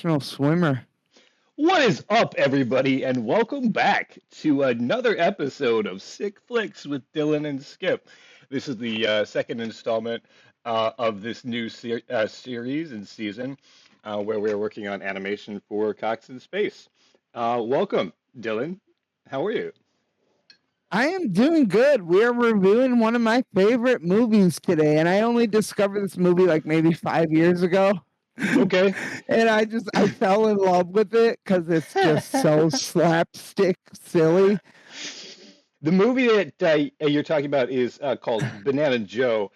professional swimmer. What is up, everybody, and welcome back to another episode of Sick Flicks with Dylan and Skip. This is the second installment of this new series and season where we're working on animation for Cox in Space. Welcome, Dylan. How are you? I am doing good. We are reviewing one of my favorite movies today, and I only discovered this movie like maybe 5 years ago. Okay. And I fell in love with it because it's just so slapstick silly. The movie that you're talking about is called Banana Joe,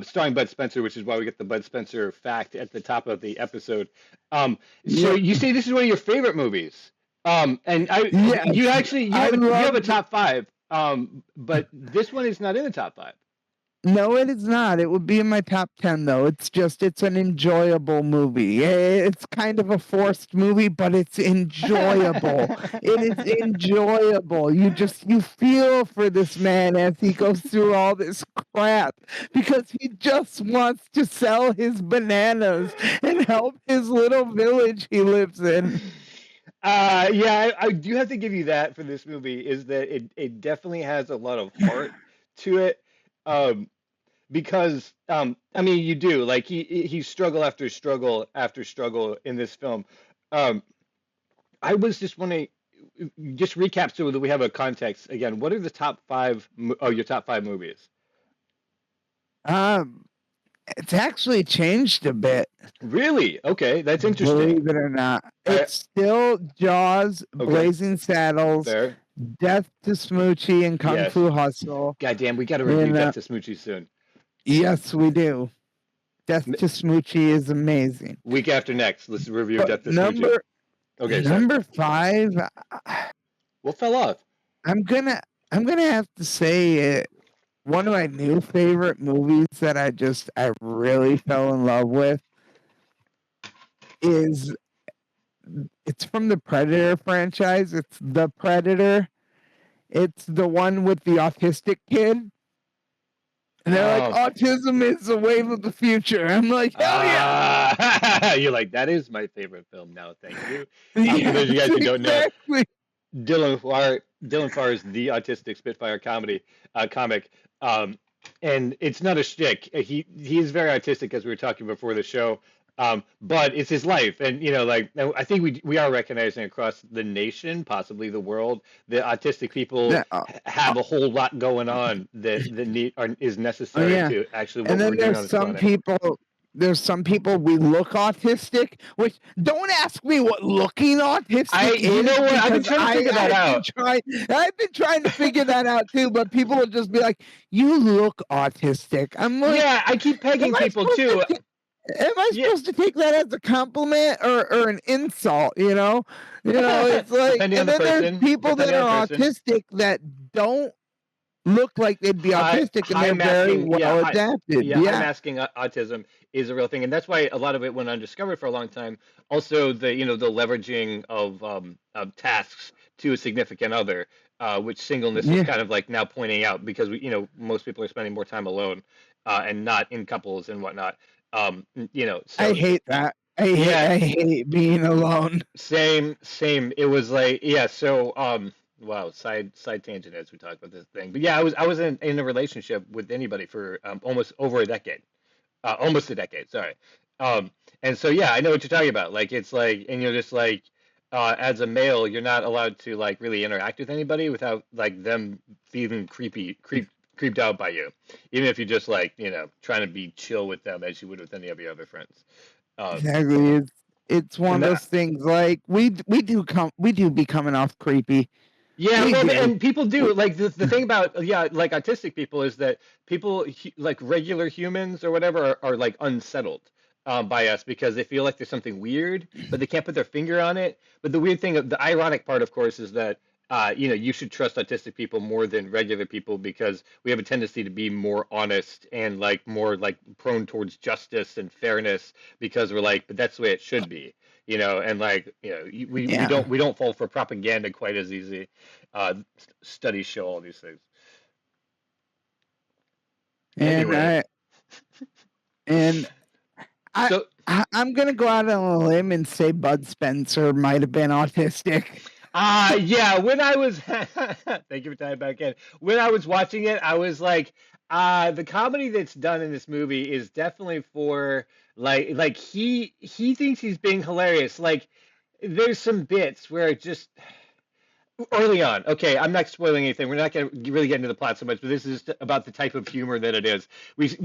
starring Bud Spencer, which is why we get the Bud Spencer fact at the top of the episode. So you say this is one of your favorite movies, and you have a top five, but this one is not in the top five. No, it is not. It would be in my top 10, though. It's an enjoyable movie. It's kind of a forced movie, but it's enjoyable. It is enjoyable. You feel for this man as he goes through all this crap because he just wants to sell his bananas and help his little village he lives in. I do have to give you that for this movie is that it definitely has a lot of heart to it. Because I mean you do like he struggle after struggle after struggle in this film. I was just wondering, just recap so that we have a context again. What are the top five your top five movies? It's actually changed a bit. Really? Okay, that's interesting. Believe it or not, it's still Jaws, Blazing Saddles, Fair. Death to Smoochie, and Kung Fu Hustle. Goddamn, we got to review Death to Smoochie soon. Yes, we do. Death to Smoochie is amazing. Week after next, let's review Death to Smoochie. Number 5. What fell off? I'm gonna have to say one of my new favorite movies that I really fell in love with is it's from the Predator franchise. It's The Predator. It's the one with the autistic kid. And they're like, autism is the wave of the future. I'm like, hell yeah. You're like, that is my favorite film now. Thank you. For those of you guys who don't know, Dylan Farr is the autistic Spitfire comic. And it's not a shtick. He is very artistic, as we were talking before the show. But it's his life, and I think we are recognizing across the nation, possibly the world, that autistic people have a whole lot going on that is necessary to actually. And then there's some people we look autistic, which don't ask me what looking autistic is. You know what? I've been trying to figure that out. I've been trying to figure that out too, but people will just be like, "You look autistic." I'm like, yeah, I keep pegging people too. Am I supposed to take that as a compliment or an insult? It's like, and then there's people that are autistic that don't look like they'd be autistic, and they're very well adapted. I'm asking autism is a real thing, and that's why a lot of it went undiscovered for a long time. Also, the leveraging of tasks to a significant other, which singleness is kind of like now pointing out because most people are spending more time alone and not in couples and whatnot. So, I hate that. I hate being alone. Same. It was like, so wow, side tangent as we talk about this thing. But yeah, I was in a relationship with anybody for almost over a decade. Almost a decade, sorry. And so yeah, I know what you're talking about. Like it's like, and you're just like as a male, you're not allowed to like really interact with anybody without like them feeling creeped out by you, even if you're just like trying to be chill with them as you would with any of your other friends. Exactly, it's one of those things. Like we do be coming off creepy. Yeah, and people do like the thing about like autistic people is that people like regular humans or whatever are like unsettled by us because they feel like there's something weird, but they can't put their finger on it. But the weird thing, the ironic part, of course, is that you should trust autistic people more than regular people because we have a tendency to be more honest and like more like prone towards justice and fairness because we're like, but that's the way it should be, and like, we don't fall for propaganda quite as easy. Studies show all these things. And I'm gonna go out on a limb and say Bud Spencer might have been autistic. Yeah, when I was thank you for tying back in. When I was watching it, I was like, the comedy that's done in this movie is definitely for like he thinks he's being hilarious. Like there's some bits where it just early on. Okay, I'm not spoiling anything. We're not going to really get into the plot so much, but this is about the type of humor that it is. We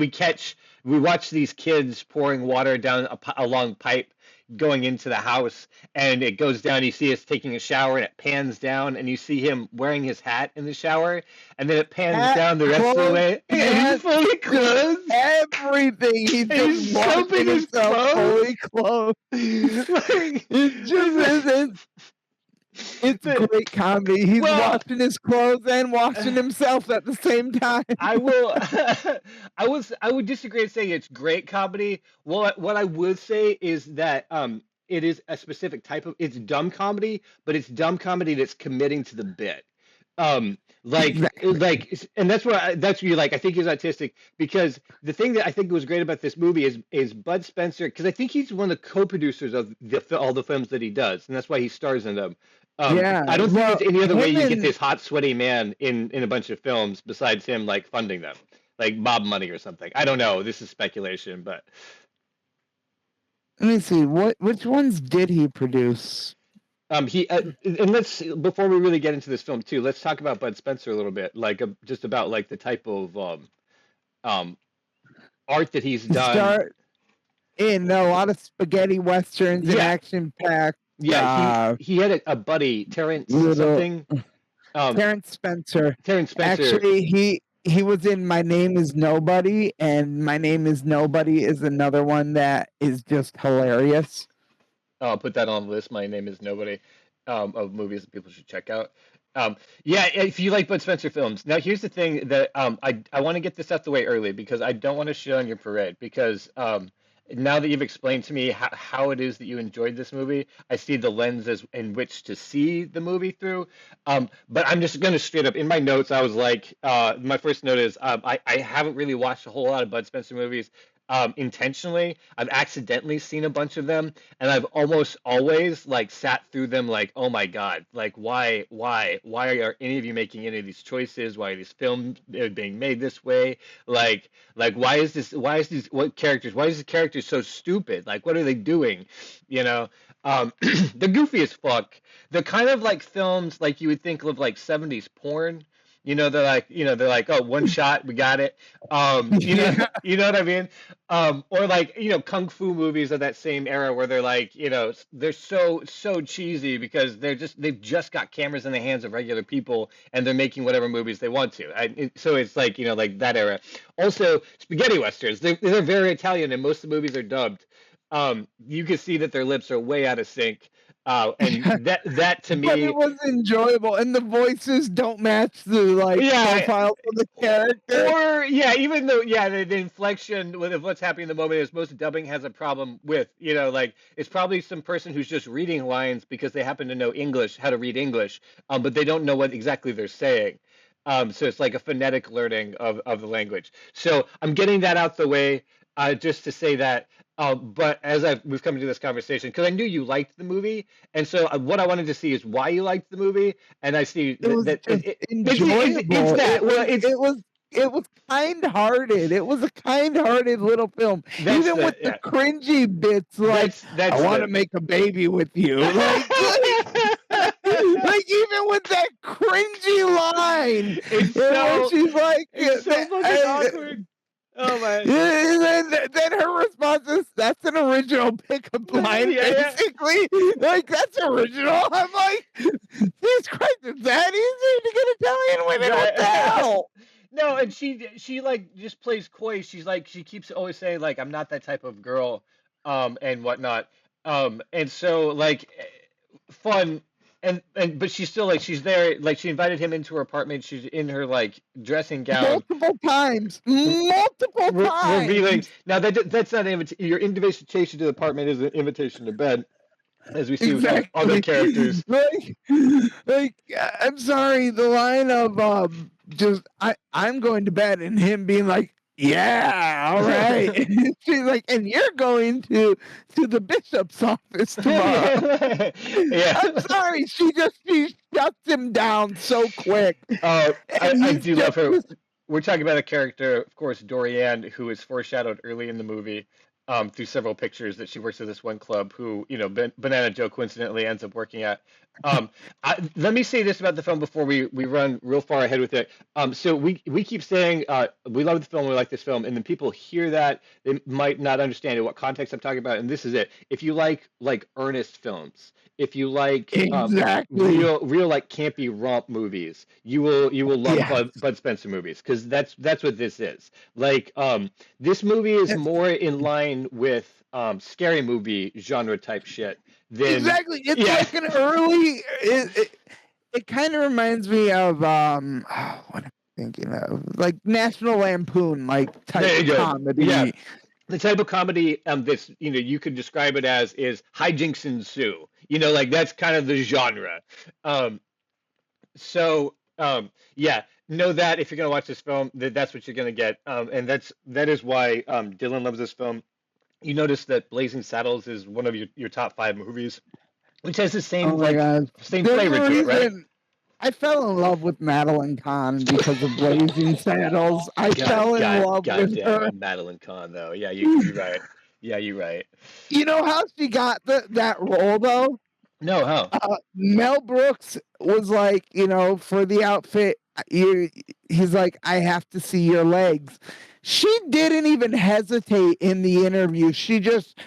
watch these kids pouring water down a long pipe going into the house, and it goes down. You see us taking a shower, and it pans down, and you see him wearing his hat in the shower, and then it pans down the rest of the way, and he's fully clothed. Everything. He's just washing himself fully clothed. It's great comedy. He's washing his clothes and washing himself at the same time. I would disagree and say it's great comedy. What I would say is that it is a specific type of it's dumb comedy, but it's dumb comedy that's committing to the bit. And that's what you like. I think he's autistic because the thing that I think was great about this movie is Bud Spencer, because I think he's one of the co-producers of all the films that he does, and that's why he stars in them. I don't think there's any other way you get this hot, sweaty man in a bunch of films besides him like funding them, like mob money or something. I don't know. This is speculation, but let me see. Which ones did he produce? And let's before we really get into this film too, let's talk about Bud Spencer a little bit, like just about like the type of art that he's done. In a lot of spaghetti westerns and action packed. Yeah, he had a buddy, Terrence something. Terrence Spencer. Terrence Spencer. Actually, he was in My Name Is Nobody, and My Name Is Nobody is another one that is just hilarious. I'll put that on the list. My Name Is Nobody, of movies that people should check out. Yeah, if you like Bud Spencer films. Now, here's the thing that I want to get this out the way early because I don't want to shit on your parade because now that you've explained to me how it is that you enjoyed this movie, I see the lenses in which to see the movie through. But I'm just going to straight up, in my notes, I was like, my first note is I haven't really watched a whole lot of Bud Spencer movies intentionally. I've accidentally seen a bunch of them, and I've almost always like sat through them like, oh my God, like why are any of you making any of these choices? Why are these films being made this way? Like why is this character so stupid? Like what are they doing? You know, they're goofy as fuck. They're kind of like films like you would think of like 70s porn. You know, they're like, oh, one shot, we got it. You know what I mean? Or like, kung fu movies of that same era where they're like, they're so cheesy because they've just got cameras in the hands of regular people and they're making whatever movies they want to. So it's like, like that era. Also, spaghetti westerns, they're very Italian and most of the movies are dubbed. You can see that their lips are way out of sync. And that to me, but it was enjoyable, and the voices don't match the profile of the character. Or even though the inflection with what's happening in the moment is most dubbing has a problem with, it's probably some person who's just reading lines because they happen to know English, how to read English, but they don't know what exactly they're saying. So it's like a phonetic learning of the language. So I'm getting that out the way just to say that. But as we've come to this conversation, because I knew you liked the movie, and so what I wanted to see is why you liked the movie, and I see enjoyable. It was kind-hearted. It was a kind-hearted little film, even with the cringy bits, like I want to make a baby with you, like even with that cringy line, she's like, it's so fucking awkward. Oh my! Then her response is, "That's an original pickup line, basically. Like that's original." I'm like, "Jesus Christ, is that easy to get Italian women? What the hell?" No, and she like just plays coy. She's like she keeps always saying like I'm not that type of girl, and whatnot. And so like fun. But she's still like she's there, like she invited him into her apartment. She's in her like dressing gown multiple times. Revealing now that's not your invitation to the apartment is an invitation to bed, as we see with other characters. Like I'm sorry, the line of I'm going to bed, and him being like, Yeah, all right. She's like, and you're going to the bishop's office tomorrow. Yeah. I'm sorry, she shuts him down so quick. I And he's do love just her. this We're talking about a character, of course, Dorianne, who is foreshadowed early in the movie, through several pictures that she works at this one club who, Banana Joe coincidentally ends up working at. Um, Let me say this about the film before we run real far ahead with it. So we keep saying we love the film, we like this film, and then people hear that they might not understand in what context I'm talking about, and this is it. If you like earnest films, if you like exactly. real like campy romp movies, you will love Yeah. Bud Spencer movies, because that's what this is. Like this movie is more in line with scary movie genre type shit than Exactly. It's yeah. like an early it kind of reminds me of what am I thinking of? Like National Lampoon like type There you of go. Yeah, comedy. the type of comedy this you could describe it as is hijinks ensue. Like that's kind of the genre. Um, so yeah, know that if you're gonna watch this film, that's what you're gonna get. And that is why Dylan loves this film. You notice that Blazing Saddles is one of your top five movies, which has the Oh same my god. same There's flavor a to it, right? reason I fell in love with Madeline Kahn because of Blazing Saddles. I fell in love God with damn her. it, Madeline Kahn, though. Yeah, you're right. Yeah, you're right. You know how she got that role though? No, how? Mel Brooks was like, for the outfit, he's like, I have to see your legs. She didn't even hesitate in the interview. She just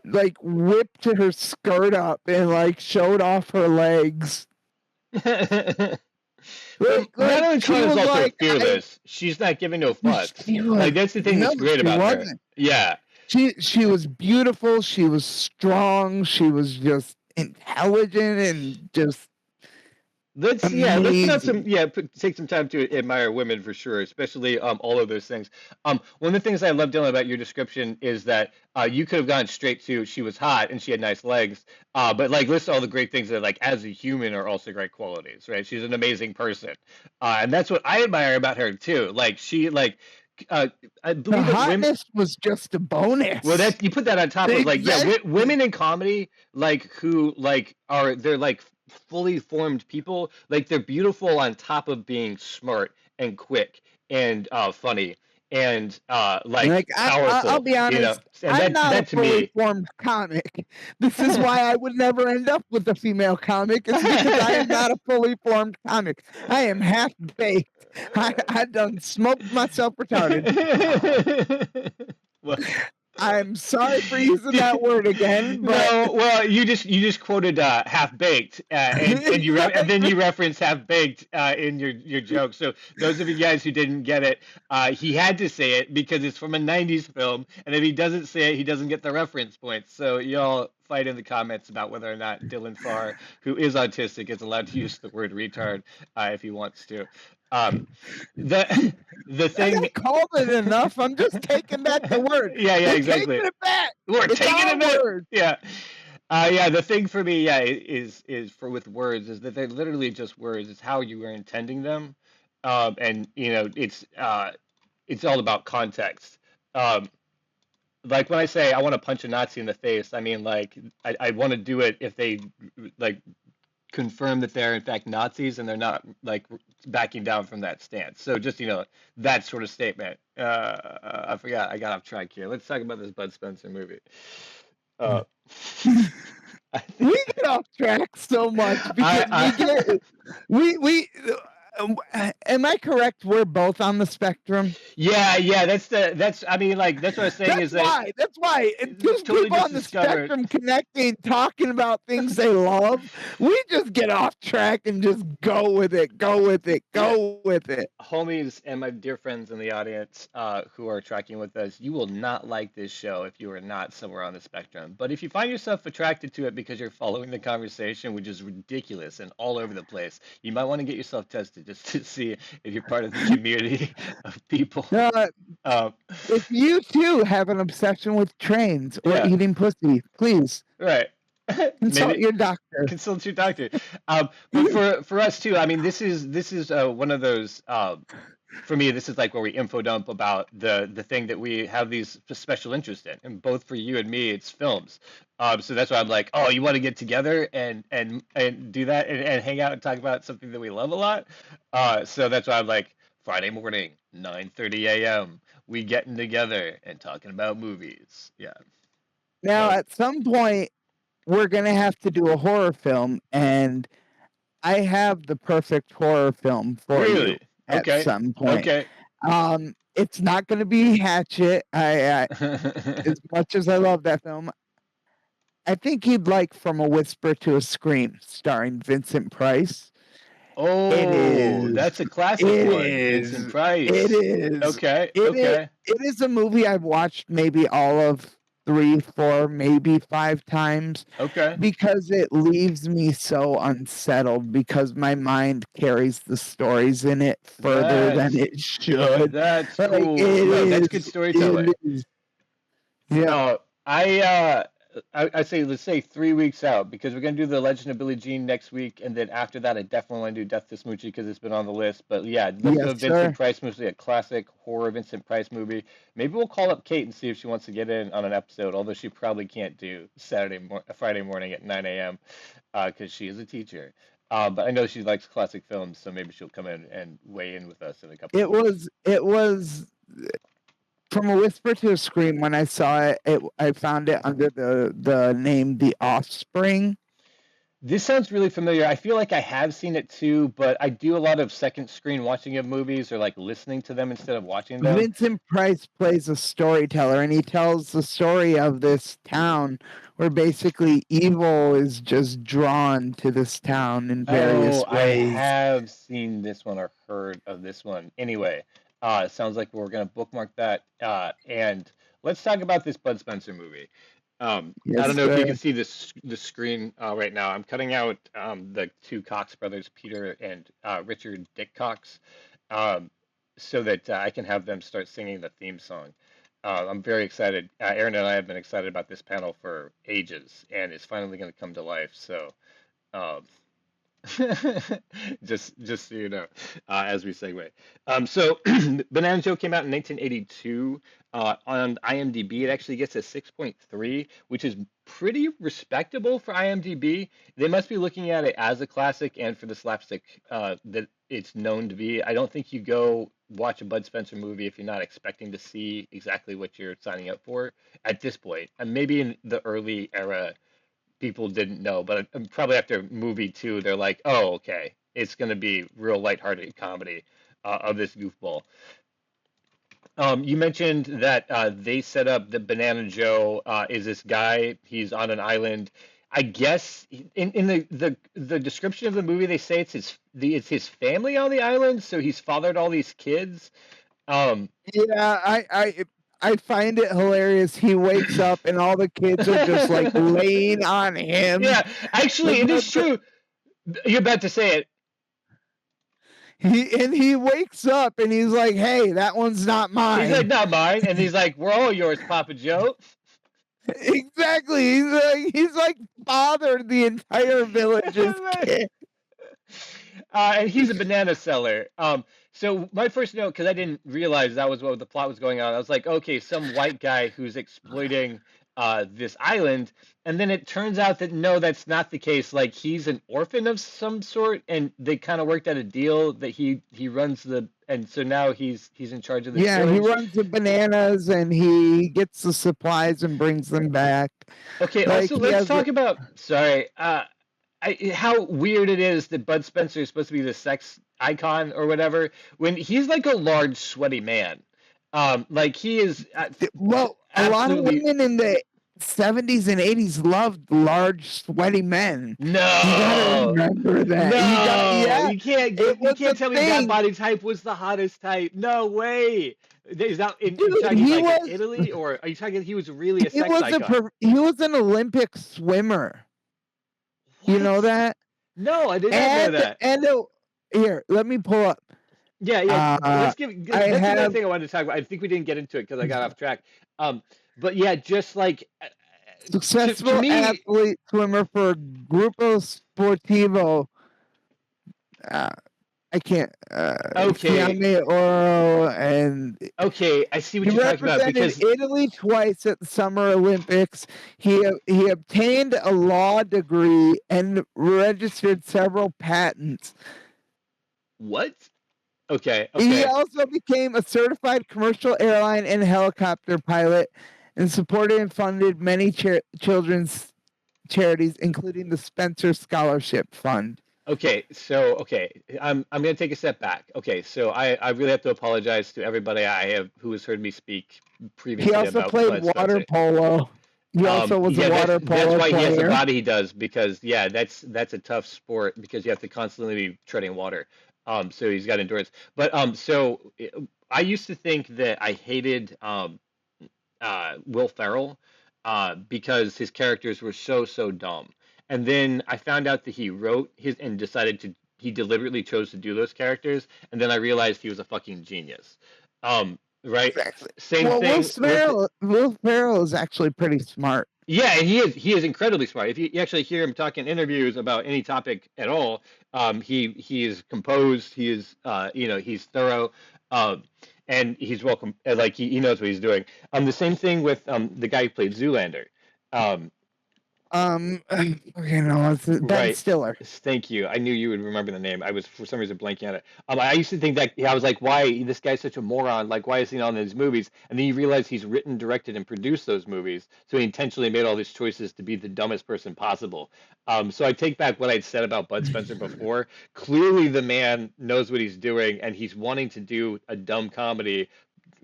like whipped her skirt up and like showed off her legs. Well, Like Madeline she Kahn is was also like, fearless. She's not giving no fucks. she was Like that's the thing no, that's great she about her. wasn't. Yeah. She was beautiful. She was strong. She was just intelligent and just Let's put out some amazing. take some time to admire women for sure, especially all of those things. One of the things I love, Dylan, about your description is that you could have gone straight to she was hot and she had nice legs, but like list all the great things that like as a human are also great qualities, right? She's an amazing person, and that's what I admire about her too. Like she like uh, I The believe that women. hotness was just a Well, bonus. that you put that on top of like Exactly. women in comedy like who like are they're like fully formed people, like they're beautiful on top of being smart and quick and funny and like Like I'll powerful, be honest, and I'm not a that to fully me. formed comic. This is why I would never end up with a female comic. It's because I am not a fully formed comic. I am half baked. I done smoked myself retarded. Well, I'm sorry for using that word again, but no, well, you just quoted half baked, and then exactly. you referenced half baked in your joke. So those of you guys who didn't get it, he had to say it because it's from a '90s film, and if he doesn't say it, he doesn't get the reference points. So y'all fight in the comments about whether or not Dylan Farr, who is autistic, is allowed to use the word retard if he wants to. Um, the the thing, I called it enough. I'm just taking back the word. yeah, We're exactly. taking it back. We're It's taking our it back. word. Yeah. Yeah, the thing for me, is for with words is that they're literally just words. It's how you are intending them, and it's all about context. Um, like when I say I want to punch a Nazi in the face, I mean like I want to do it if they like confirm that they're in fact Nazis and they're not like backing down from that stance. So just that sort of statement. I forgot I got off track here. Let's talk about this Bud Spencer movie. Uh, I We think get off track so much because we I get we am I correct? We're both on the spectrum. yeah, that's I mean like that's what I was saying is that That's why two totally people just on the discovered. spectrum connecting, talking about things they love. We just get off track and just go with it, go with it, go with it. Homies and my dear friends in the audience who are tracking with us, you will not like this show if you are not somewhere on the spectrum. But if you find yourself attracted to it because you're following the conversation, which is ridiculous and all over the place, you might want to get yourself tested just to see if you're part of the community of people. Uh, Um, if you too have an obsession with trains or yeah, eating pussy, please right. consult Maybe your doctor. consult your doctor. But for us too, I mean, this is one of those. for me, this is like where we info dump about the thing that we have these special interest in, and both for you and me, it's films. So that's why I'm like, oh, you want to get together and do that and hang out and talk about something that we love a lot. So that's why I'm like, Friday morning, 9:30 a.m. We getting together and talking about movies. Yeah. Now, So at some point, we're gonna have to do a horror film, and I have the perfect horror film for you really, at okay, some point. okay. It's not gonna be Hatchet. I as much as I love that film, I think you'd like From a Whisper to a Scream, starring Vincent Price. It Oh, is. that's a classic It one, Vincent is. It Price. is. Okay, It is. okay, It is a movie I've watched maybe all of 3, 4, maybe 5 times okay. because it leaves me so unsettled because my mind carries the stories in it further than That's it should. that's Like, cool. it No, that's good is. storytelling. It is. Yeah. Uh, I I say let's say 3 weeks out because we're gonna do the Legend of Billie Jean next week, and then after that, I definitely want to do Death to Smoochie because it's been on the list. But yeah, let's do Yes, a Vincent sir. Price movie, a classic horror Vincent Price movie. Maybe we'll call up Kate and see if she wants to get in on an episode, although she probably can't do Friday morning at 9 a.m. Because she is a teacher. But I know she likes classic films, so maybe she'll come in and weigh in with us in a couple of weeks. It was From a Whisper to a Scream. When I saw it, I found it under the name The Offspring. This sounds really familiar. I feel like I have seen it too, but I do a lot of second screen watching of movies or like listening to them instead of watching them. Vincent Price plays a storyteller, and he tells the story of this town where basically evil is just drawn to this town in Oh, various I ways. have seen this one or heard of this one. Anyway, it sounds like we're gonna bookmark that. And let's talk about this Bud Spencer movie. I Yes, don't know if you sir. can see this the screen right now. I'm cutting out the two Cox brothers, Peter and Richard Dick Cox, um, so that I can have them start singing the theme song. I'm very excited. Aaron and I have been excited about this panel for ages, and it's finally going to come to life. So. Um, just so you know, as we segue. So Banana Joe came out in 1982. On IMDb, it actually gets a 6.3, which is pretty respectable for IMDb. They must be looking at it as a classic and for the slapstick that it's known to be. I don't think you go watch a Bud Spencer movie if you're not expecting to see exactly what you're signing up for at this point. And maybe in the early era people didn't know, but probably after movie two, they're like, oh, okay, it's going to be real lighthearted comedy of this goofball. You mentioned that they set up the Banana Joe is this guy. He's on an island. I guess in the description of the movie, they say it's his family on the island. So he's fathered all these kids. Um, Yeah, I find it hilarious. He wakes up and all the kids are just like laying on him. yeah, actually, Like, it is true. You're about to say it. he wakes up and he's like, "Hey, that one's not He's like, mine." not mine, and he's like, we're all yours, Papa Joe. Exactly. He's like fathered the entire village's kid. And he's a banana seller. So my first note, because I didn't realize that was what the plot was going on, I was like, okay, some white guy who's exploiting this island, and then it turns out that no, that's not the case. Like he's an orphan of some sort, and they kind of worked out a deal that he runs and so now he's in charge of this Yeah, he village. runs the bananas and he gets the supplies and brings them back. Okay, Like also he let's has talk about sorry, how weird it is that Bud Spencer is supposed to be the sex icon or whatever when he's like a large sweaty man. Like he is well, a lot of absolutely women in the 70s and 80s loved large, sweaty men. You gotta no, remember that. no, Yeah, it you was a can't tell me that thing. body type was the hottest type. No way. Is that you Dude, talking like in Italy or are you talking he was really a sex icon? he was an Olympic swimmer. You know What? that? No, I did not know that. Here, let me pull up. Yeah, yeah. Uh, Let's give. I That's another have thing I wanted to talk about. I think we didn't get into it because I got off track. But yeah, just like to successful me, athlete swimmer for Grupo Sportivo. Uh, I can't. Okay. Fiamme Oro, and Okay, I see what he you're talking about represented because Italy twice at the Summer Olympics. He obtained a law degree and registered several patents. what? Okay, He okay. also became a certified commercial airline and helicopter pilot, and supported and funded many children's charities, including the Spencer Scholarship Fund. Okay, so I'm gonna take a step back. Okay, so I really have to apologize to everybody I have who has heard me speak He previously also about played Bud water Spencer. polo. He also was a Yeah, water that's polo why he has the player. body he does because yeah, that's a tough sport because you have to constantly be treading water. So he's got endurance. But I used to think that I hated Will Ferrell because his characters were so dumb. And then I found out that he wrote his and decided to he deliberately chose to do those characters, and then I realized he was a fucking genius. Right? Exactly. Same Well, thing with Will Ferrell is actually pretty smart. yeah, and he is incredibly smart. If you actually hear him talk in interviews about any topic at all, he is composed. He is he's thorough, um, and he's welcome. Like he knows what he's doing. The same thing with the guy who played Zoolander. Um, Okay, no, it's Ben Right. Stiller. Thank you. I knew you would remember the name. I was for some reason blanking on it. I used to think that I was like, why this guy's such a moron? Like, why is he not in these movies? And then you realize he's written, directed, and produced those movies. So he intentionally made all these choices to be the dumbest person possible. So I take back what I'd said about Bud Spencer before. Clearly, the man knows what he's doing, and he's wanting to do a dumb comedy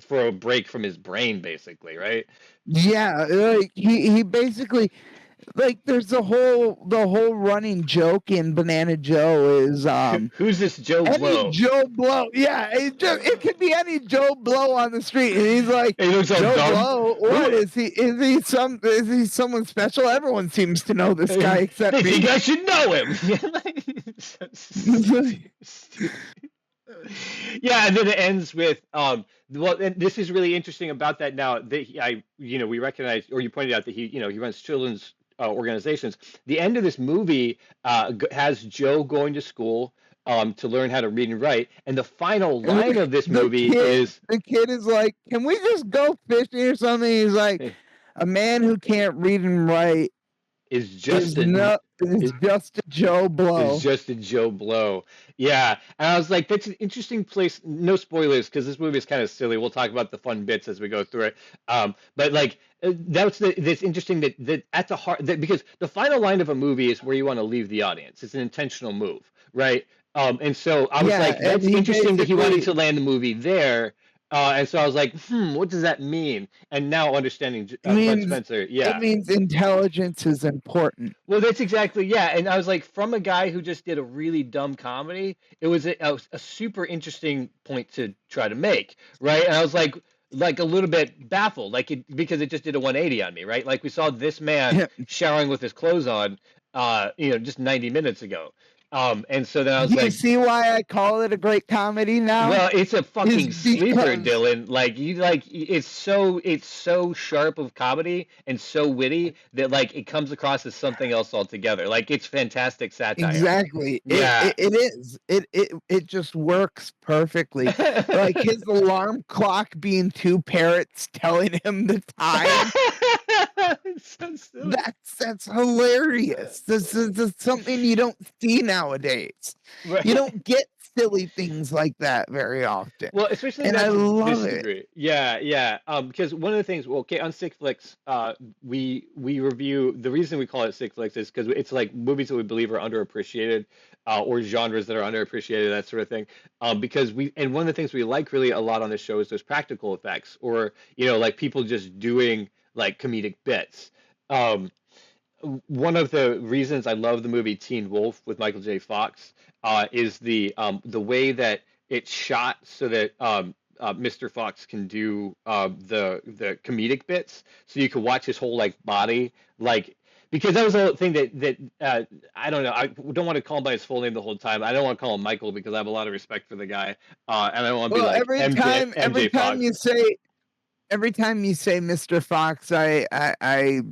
for a break from his brain, basically, right? Yeah, like he basically, like, there's the whole running joke in Banana Joe is Who's this Joe any Blow? Joe Blow. Yeah, it could be any Joe Blow on the street, and he's like, He looks all Joe dumb. Blow. What is he? Is he someone special? Everyone seems to know this guy except They me. think I should know him. Yeah, and then it ends with well, and this is really interesting about that now that we recognize or you pointed out that he runs children's organizations. The end of this movie has Joe going to school to learn how to read and write, and the final line of this movie is the kid is like, "Can we just go fishing or something?" He's like, "A man who can't read and write is just is just a Joe Blow." Is just a Joe Blow. Yeah. And I was like, that's an interesting place. No spoilers, because this movie is kind of silly. We'll talk about the fun bits as we go through it. But like that's interesting that at the heart that because the final line of a movie is where you want to leave the audience. It's an intentional move, right? And so I was like, that's interesting that he wanted to land the movie there. And so I was like, what does that mean? And now understanding Bud Spencer, yeah. It means intelligence is important. Well, that's exactly, yeah. And I was like, from a guy who just did a really dumb comedy, it was a super interesting point to try to make, right? And I was like a little bit baffled, because it just did a 180 on me, right? Like we saw this man showering with his clothes on, just 90 minute ago. And so then I was Do you like, see why I call it a great comedy now? well, it's a fucking sleeper, Dylan. It's so sharp of comedy and so witty that like it comes across as something else altogether. Like it's fantastic satire. Exactly. Yeah. It is. It just works perfectly. Like his alarm clock being two parrots telling him the time. So silly. That's hilarious. This is something you don't see nowadays. Right. You don't get silly things like that very often. Well, especially and I love it. Degree. Yeah. Because one of the things, okay, on Syck Flicks, we review. The reason we call it Syck Flicks is because it's like movies that we believe are underappreciated, or genres that are underappreciated, that sort of thing. Because and one of the things we like really a lot on this show is those practical effects, or like people just doing like comedic bits. One of the reasons I love the movie Teen Wolf with Michael J. Fox is the way that it's shot so that Mr. Fox can do the comedic bits, so you can watch his whole like body, like because that was the thing that I don't know. I don't want to call him by his full name the whole time. I don't want to call him Michael because I have a lot of respect for the guy, and I don't want to be like every time you say Mr. Fox, I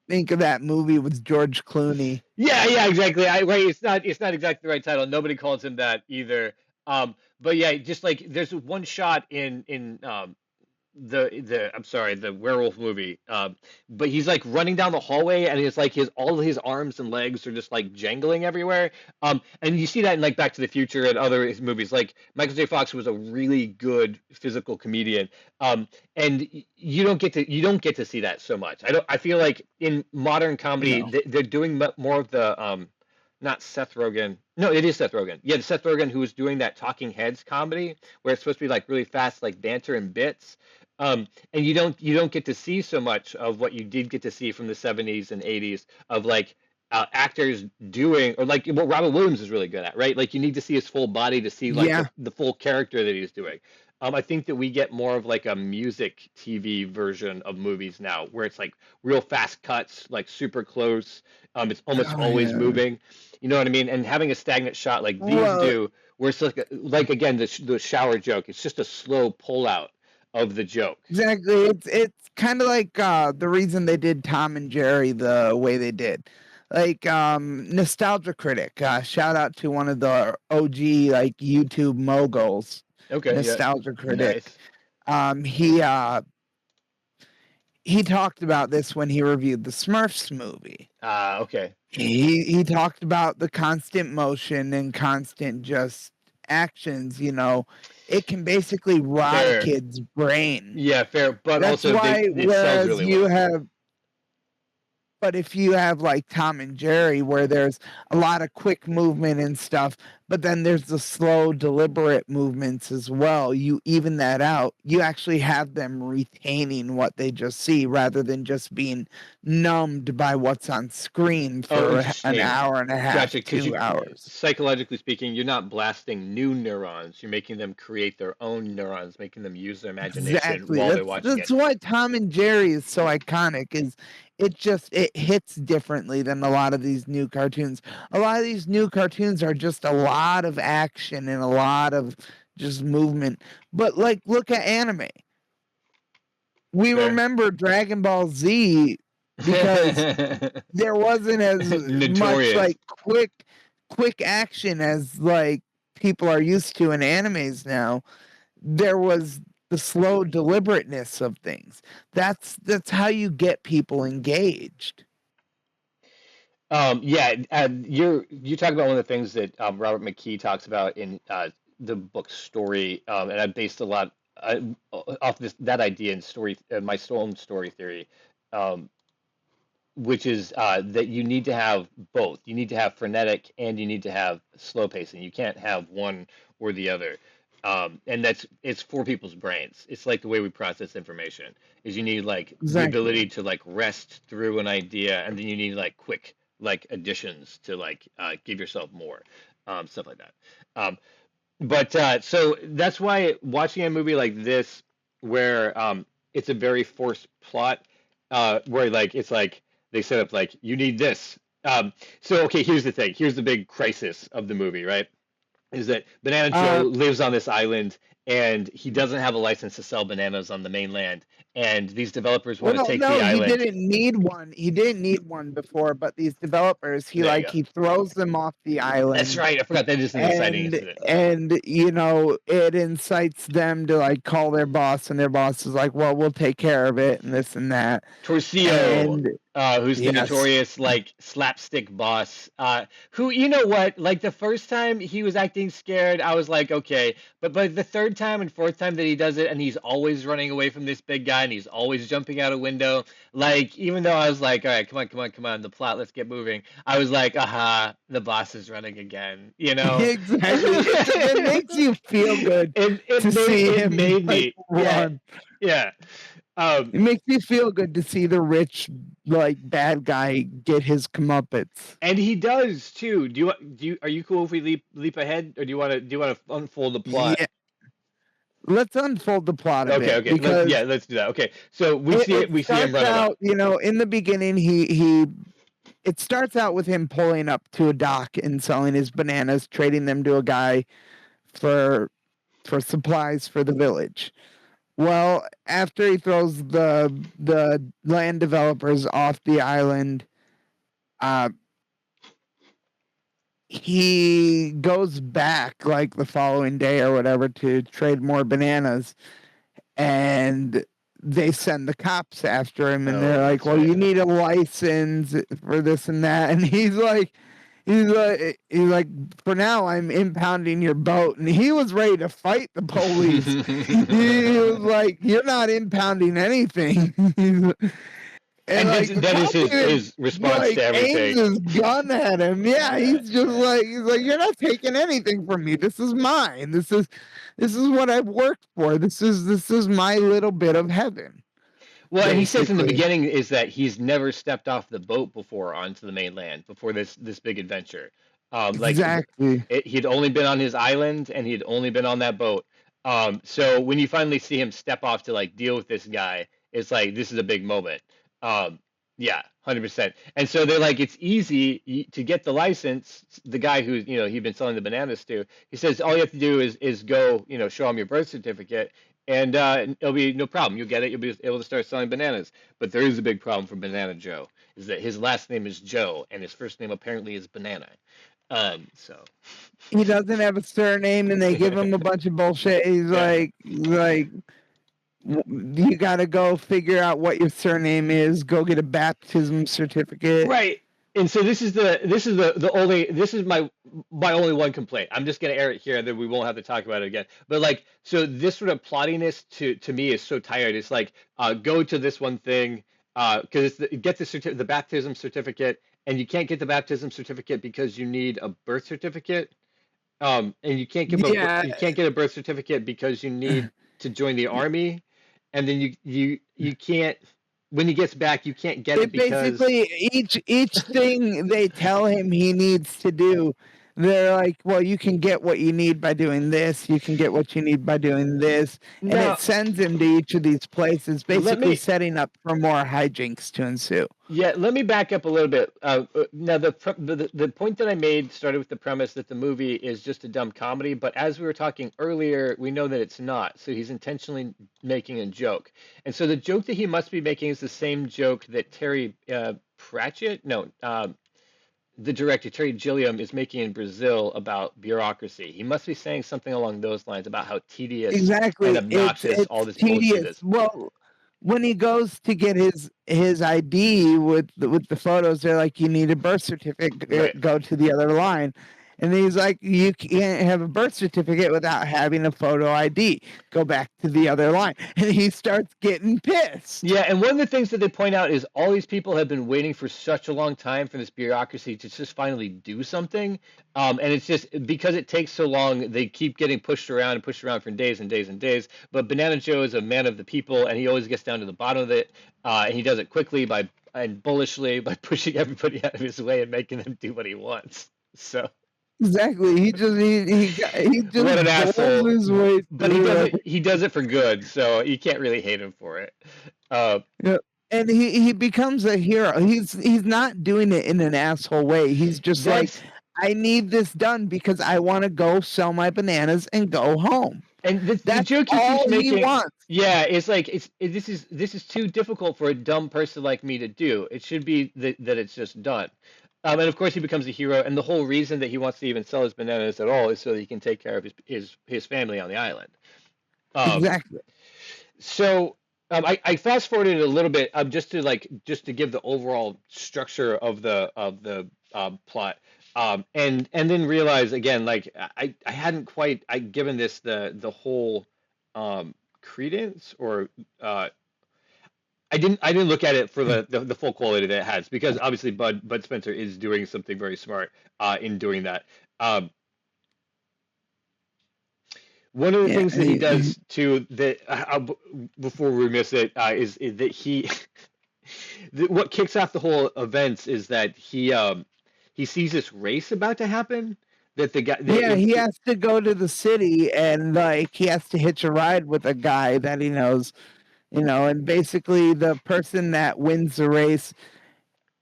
think of that movie with George Clooney. Yeah, exactly. It's not exactly the right title. Nobody calls him that either. But yeah, just like there's one shot in the I'm sorry, the werewolf movie. But he's like running down the hallway, and it's like his all of his arms and legs are just like jangling everywhere. And you see that in like Back to the Future and other movies. Like Michael J. Fox was a really good physical comedian. And you don't get to see that so much. I feel like in modern comedy No. they're doing more of the not Seth Rogen. No, it is Seth Rogen. Yeah, Seth Rogen who was doing that Talking Heads comedy where it's supposed to be like really fast, like banter and bits. And you don't get to see so much of what you did get to see from the 70s and 80s of like actors doing or like what Robin Williams is really good at, right? Like you need to see his full body to see like Yeah. the full character that he's doing. I think that we get more of like a music TV version of movies now, where it's like real fast cuts, like super close. It's almost Oh, always yeah. moving. You know what I mean? And having a stagnant shot like these Well, do, where it's like again the shower joke, it's just a slow pull out of the joke. exactly. It's kind of like the reason they did Tom and Jerry the way they did. Like Nostalgia Critic, shout out to one of the OG like YouTube moguls, Okay, yeah, Nostalgia Critic. nice. Um, he talked about this when he reviewed the Smurfs movie. Okay, He talked about the constant motion and constant just actions, it can basically rot a fair. kid's brain. Yeah, fair. But That's also why it sells really well. but if you have like Tom and Jerry, where there's a lot of quick movement and stuff, but then there's the slow, deliberate movements as well, you even that out. You actually have them retaining what they just see rather than just being numbed by what's on screen Oh, for an interesting. hour and a half, Gotcha. Because 2 hours. psychologically speaking, you're not blasting new neurons. You're making them create their own neurons, making them use their imagination Exactly. while they're That's watching that's it. why Tom and Jerry is so iconic. Is it hits differently than a lot of these new cartoons. A lot of these new cartoons are just a lot of action and a lot of just movement. But like look at anime. We Fair. remember Dragon Ball Z because there wasn't as much Notorious. like quick action as like people are used to in animes now. There was the slow deliberateness of things. That's how you get people engaged. Yeah, you talk about one of the things that Robert McKee talks about in the book Story, and I based a lot off that idea in story, my own story theory, um, which is that you need to have both. You need to have frenetic and you need to have slow pacing. You can't have one or the other. And it's for people's brains. It's like the way we process information is you need like the Exactly. ability to like rest through an idea, and then you need like quick like additions to like give yourself more stuff like that. But so that's why watching a movie like this, where it's a very forced plot, where like it's like they set up like you need this. So okay, here's the thing. Here's the big crisis of the movie, right? Is that Banana Joe Uh, lives on this island and he doesn't have a license to sell bananas on the mainland, and these developers want to well, take no, the he island. didn't need one. He didn't need one before, but these developers, There you go. he throws them off the That's island, right. I forgot that is an inciting and incident. it incites them to like call their boss, and their boss is like, "Well, we'll take care of it," and this and that. Torcio, And who's the yes, notorious like slapstick boss, who you know what, like the first time he was acting scared, I was like, okay, but the third time and fourth time that he does it, and he's always running away from this big guy, and he's always jumping out a window, like even though I was like, all right, come on, the plot, let's get moving. I was like, aha, the boss is running again, you know. exactly. It makes you feel good to see It him made like me, yeah, run. yeah. Um, It makes you feel good to see the rich like bad guy get his comeuppance. And he does too. Are you cool if we leap ahead, or do you want to unfold the plot? Yeah, let's unfold the plot a Okay, bit okay. because Let's do that. Okay. So it we see him starts run along. out, in the beginning he it starts out with him pulling up to a dock and selling his bananas, trading them to a guy for supplies for the village. Well, after he throws the land developers off the island, uh, he goes back like the following day or whatever to trade more bananas, and they send the cops after him, and they're like, that's well, right. you need a license for this and that, and he's like, for now, I'm impounding your boat, and he was ready to fight the police. He was like, you're not impounding anything. And And like the that is cop even his response to aims everything. his gun at him. Yeah, he's like, you're not taking anything from me. This is mine. This is what I've worked for. This is my little bit of heaven. Well, and he says in the Basically. beginning is that he's never stepped off the boat before onto the mainland before this big adventure. Exactly. He'd only been on his island and he'd only been on that boat. So when you finally see him step off to like deal with this guy, it's like this is a big moment. Yeah, 100%. And so they're like, it's easy to get the license. The guy who he'd been selling the bananas to, he says all you have to do is go show him your birth certificate. And it'll be no problem. You'll get it. You'll be able to start selling bananas. But there is a big problem for Banana Joe, is that his last name is Joe, and his first name apparently is Banana. So he doesn't have a surname, and they give him a bunch of bullshit. He's like, you got to go figure out what your surname is. Go get a baptism certificate. Right. And so this is my only one complaint. I'm just gonna air it here, and then we won't have to talk about it again. But like, so this sort of plottiness to me is so tired. It's like, go to this one thing, because get the baptism certificate, and you can't get the baptism certificate because you need a birth certificate. And you can't get a birth certificate because you need to join the army, and then you can't. When he gets back, you can't get it because basically each thing they tell him he needs to do, they're like, well, you can get what you need by doing this. You can get what you need by doing this, and Now- it sends him to each of these places, basically me- setting up for more hijinks to ensue. Yeah, let me back up a little bit. Now, the point that I made started with the premise that the movie is just a dumb comedy, but as we were talking earlier, we know that it's not. So he's intentionally making a joke, and so the joke that he must be making is the same joke that Terry Pratchett, no, the director Terry Gilliam is making in Brazil about bureaucracy. He must be saying something along those lines about how tedious and obnoxious all this bullshit is. Well, when he goes to get his ID with the photos, they're like, you need a birth certificate. Right. Go to the other line. And he's like, you can't have a birth certificate without having a photo ID. Go back to the other line. And he starts getting pissed. Yeah, and one of the things that they point out is all these people have been waiting for such a long time for this bureaucracy to just finally do something. And it's just because it takes so long, they keep getting pushed around for days and days and days. But Banana Joe is a man of the people, and he always gets down to the bottom of it. And he does it quickly and bullishly by pushing everybody out of his way and making them do what he wants. So. Exactly. He just What an asshole. his way But he does it for good, so you can't really hate him for it. Yeah. And he becomes a hero. He's not doing it in an asshole way. He's just like, I need this done because I want to go sell my bananas and go home. And the joke he keeps making, yeah, it's like this is too difficult for a dumb person like me to do. It should be that it's just done. And of course he becomes a hero, and the whole reason that he wants to even sell his bananas at all is so that he can take care of his family on the island. Exactly. So I fast forwarded a little bit just to give the overall structure of the plot, and then realize again, like I hadn't quite given this the whole credence, or I didn't look at it for the full quality that it has, because obviously Bud Spencer is doing something very smart in doing that. One of the things that he does too, that before we miss it, is that he what kicks off the whole events is that he sees this race about to happen. That the guy, he has to go to the city, and like he has to hitch a ride with a guy that he knows. And basically the person that wins the race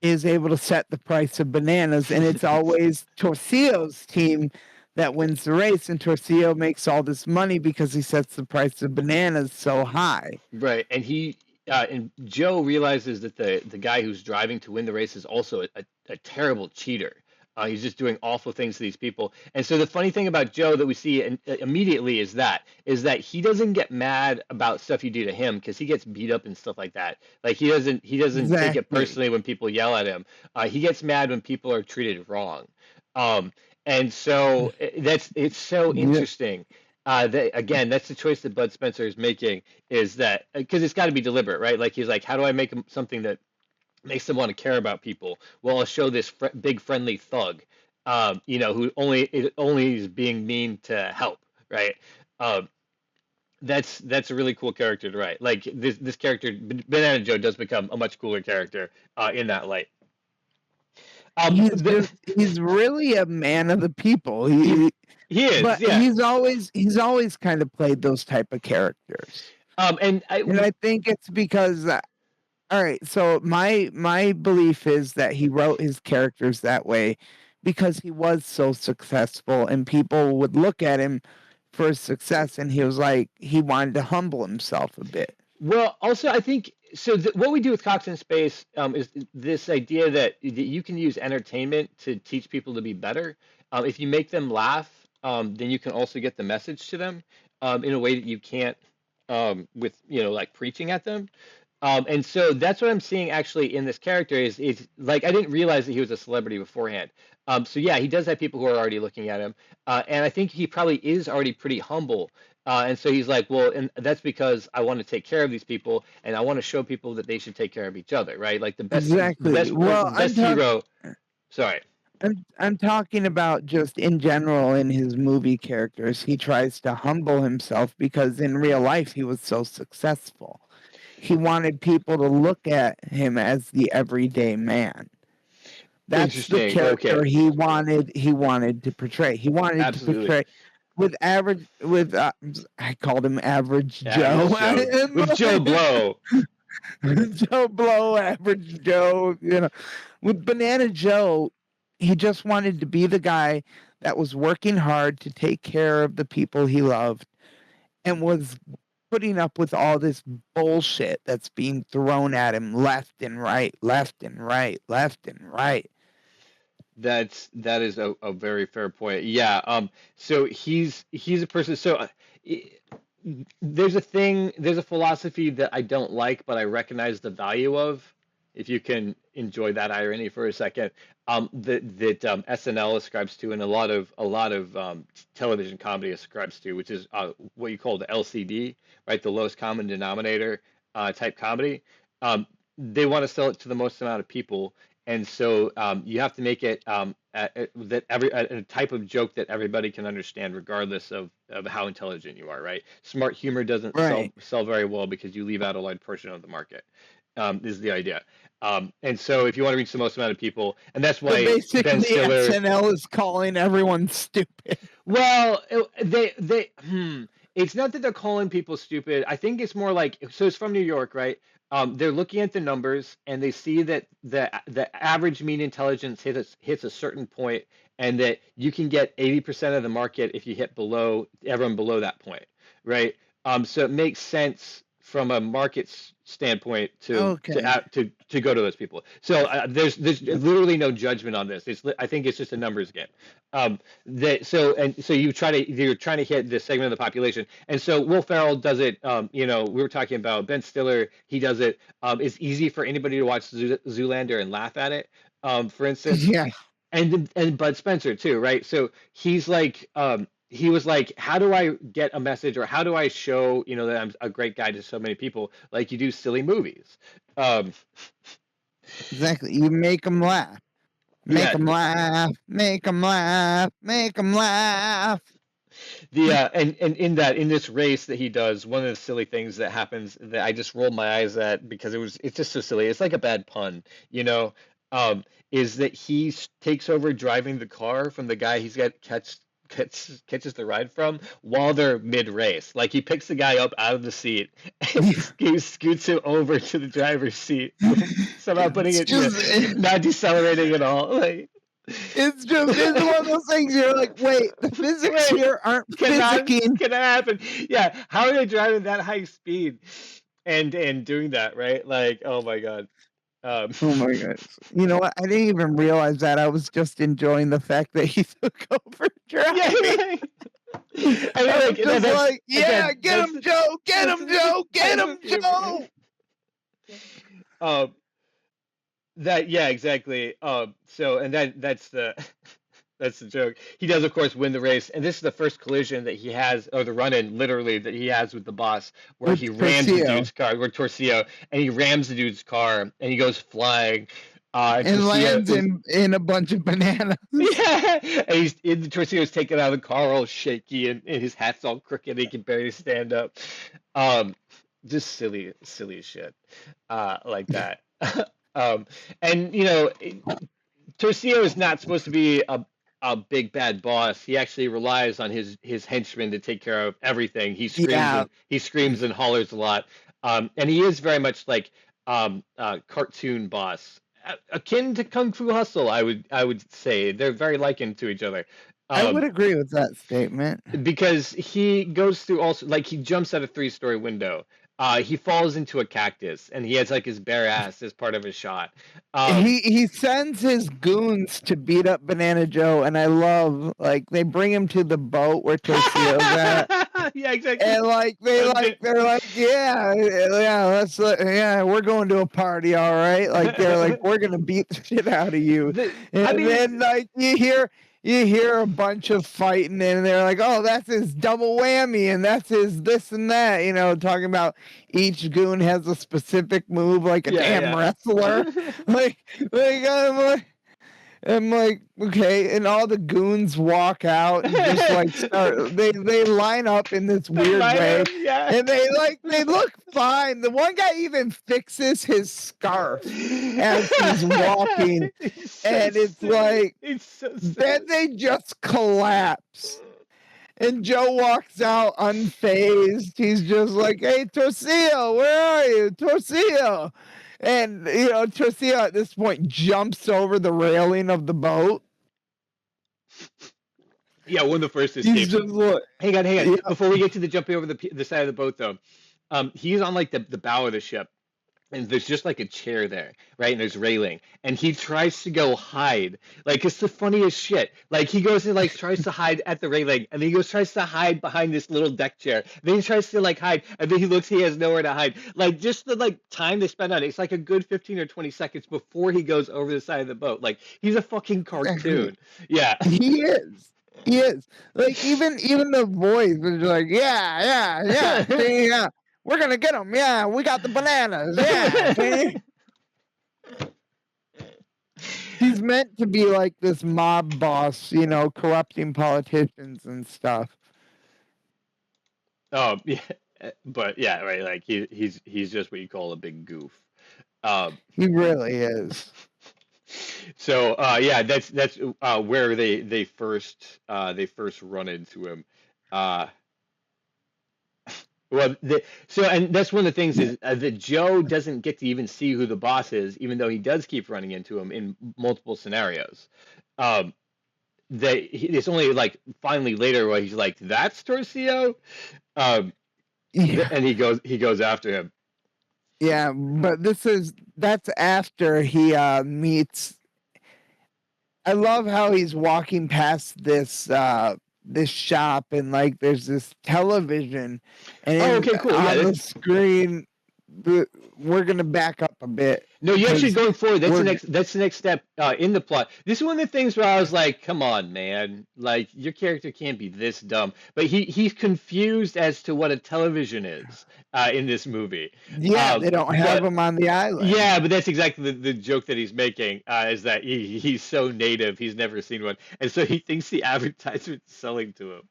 is able to set the price of bananas, and it's always Torcillo's team that wins the race, and Torcillo makes all this money because he sets the price of bananas so high. Right, and and Joe realizes that the guy who's driving to win the race is also a terrible cheater. He's just doing awful things to these people. And so the funny thing about Joe that we see immediately is that he doesn't get mad about stuff you do to him because he gets beat up and stuff like that. Like he doesn't take it Exactly. personally when people yell at him. He gets mad when people are treated wrong. Um, and so it's so Yeah. interesting. That again, that's the choice that Bud Spencer is making, is that because it's got to be deliberate, right? Like he's like, how do I make something that makes them want to care about people? Well, I'll show this big friendly thug, who only is being mean to help, right? Um, that's a really cool character to write. Like this character, Banana Joe, does become a much cooler character in that light. He's really a man of the people. He is, But yeah. he's always kind of played those type of characters. And I think it's because all right, so my belief is that he wrote his characters that way because he was so successful and people would look at him for his success and he was like he wanted to humble himself a bit. Well, also, I think so. What we do with Cox in Space is this idea that you can use entertainment to teach people to be better. If you make them laugh, then you can also get the message to them in a way that you can't with like preaching at them. And so that's what I'm seeing actually in this character is like I didn't realize that he was a celebrity beforehand. So yeah, he does have people who are already looking at him, and I think he probably is already pretty humble. And so he's like, well, and that's because I want to take care of these people, and I want to show people that they should take care of each other, right? Like the best, Exactly. Well, best hero. Sorry. I'm talking about just in general in his movie characters. He tries to humble himself because in real life he was so successful. He wanted people to look at him as the everyday man. That's the Interesting. character Okay. he wanted to portray. He wanted Absolutely. to portray with I called him Average Joe. With Joe Blow. Joe Blow, Average Joe, With Banana Joe, he just wanted to be the guy that was working hard to take care of the people he loved and was putting up with all this bullshit that's being thrown at him left and right, left and right, left and right. That is a very fair point. Yeah. So he's a person. So there's a philosophy that I don't like, but I recognize the value of. If you can enjoy that irony for a second, that SNL ascribes to, and a lot of television comedy ascribes to, which is what you call the LCD, right? The lowest common denominator type comedy. They want to sell it to the most amount of people, and so you have to make it a type of joke that everybody can understand, regardless of how intelligent you are, right? Smart humor doesn't sell very well because you leave out a large portion of the market. Is the idea. And so if you want to reach the most amount of people, and that's why basically Ben Stiller, SNL is calling everyone stupid. Well, it's not that they're calling people stupid. I think it's more like, so it's from New York, right? They're looking at the numbers and they see that the average mean intelligence hits a certain point, and that you can get 80% of the market if you hit everyone below that point, right? So it makes sense from a market standpoint to go to those people. So there's literally no judgment on this. I think it's just a numbers game. So you're trying to hit this segment of the population, and so Will Ferrell does it. We were talking about Ben Stiller. He does it. It's easy for anybody to watch Zoolander and laugh at it. For instance, yeah. And Bud Spencer too, right? So he's like, he was like, how do I get a message, or how do I show, that I'm a great guy to so many people? Like, you do silly movies. Exactly. You make them laugh. Make them laugh. Make them laugh. Make them laugh. And in this race that he does, one of the silly things that happens that I just rolled my eyes at because it's just so silly. It's like a bad pun, is that he takes over driving the car from the guy he's got catches the ride from while they're mid-race. Like, he picks the guy up out of the seat and he scoots him over to the driver's seat, somehow putting not decelerating at all. Like, it's one of those things you're like, wait, the physics here aren't physicking. Can that happen? Yeah, how are they driving that high speed and doing that, right? Like, oh my God. Oh my goodness. You know what? I didn't even realize that. I was just enjoying the fact that he took over Yeah, driving. right. I mean, I was like just that's like, yeah, again, get him, Joe, get that's him, Joe, get type him, of humor. Joe. Um, that yeah, exactly. So and that's the that's the joke. He does, of course, win the race, and this is the first collision that he has, or the run-in, literally, that he has with the boss, where With he rams the Torcio dude's car, where Torcio, and he rams the dude's car, and he goes flying. And and Torcio lands is in a bunch of bananas. yeah, and Torcio's taken out of the car all shaky, and his hat's all crooked. He can barely stand up. Um, just silly shit, like that. Um, and Torcio is not supposed to be a big bad boss. He actually relies on his henchmen to take care of everything. Yeah, He screams and hollers a lot. And he is very much like cartoon boss, akin to Kung Fu Hustle. I would say they're very likened to each other. I would Um, agree with that statement. because he goes through also like he jumps out a three-story window. He falls into a cactus and he has like his bare ass as part of his shot. He sends his goons to beat up Banana Joe, and I love like they bring him to the boat where Torcio's at. Yeah, exactly. And they're like, yeah, yeah, we're going to a party, all right. Like they're like, we're gonna beat the shit out of you. Then like you hear a bunch of fighting, and they're like, oh, that's his double whammy, and that's his this and that. Talking about each goon has a specific move, like a damn wrestler. I'm like, okay, and all the goons walk out and just like start. They line up in this weird way, and they look fine. The one guy even fixes his scarf as he's walking, and it's like, then they just collapse. And Joe walks out unfazed. He's just like, "Hey, Torcio, where are you, Torcio?" And Torcio at this point jumps over the railing of the boat. Yeah, one of the first escapes. Hang on. Yeah. Before we get to the jumping over the side of the boat, though, he's on like the bow of the ship, and there's just like a chair there, right? And there's railing, and he tries to go hide. Like it's the funniest shit. Like he goes and like tries to hide at the railing, and then tries to hide behind this little deck chair. Then he tries to like hide, and then he looks, he has nowhere to hide. Like just the like time they spend on it, it's like a good 15 or 20 seconds before he goes over the side of the boat. Like he's a fucking cartoon. Yeah, he is. He is. Like even the voice was like, yeah. We're gonna get him. Yeah, we got the bananas. Yeah. He's meant to be like this mob boss, corrupting politicians and stuff. Oh yeah, but yeah, right. Like he's just what you call a big goof. He really is. So yeah, that's where they first run into him. Well, and that's one of the things is that Joe doesn't get to even see who the boss is, even though he does keep running into him in multiple scenarios. It's only like finally later where he's like, "That's Torcio," and he goes after him. Yeah, but that's after he meets. I love how he's walking past this shop, and like there's this television, and okay, cool. On the screen, we're gonna back up a bit. No, you're actually going forward. That's the next step in the plot. This is one of the things where I was like, "Come on, man! Like your character can't be this dumb." But he's confused as to what a television is in this movie. Yeah, they don't have him on the island. Yeah, but that's exactly the joke that he's making is that he's so native, he's never seen one, and so he thinks the advertisement's selling to him.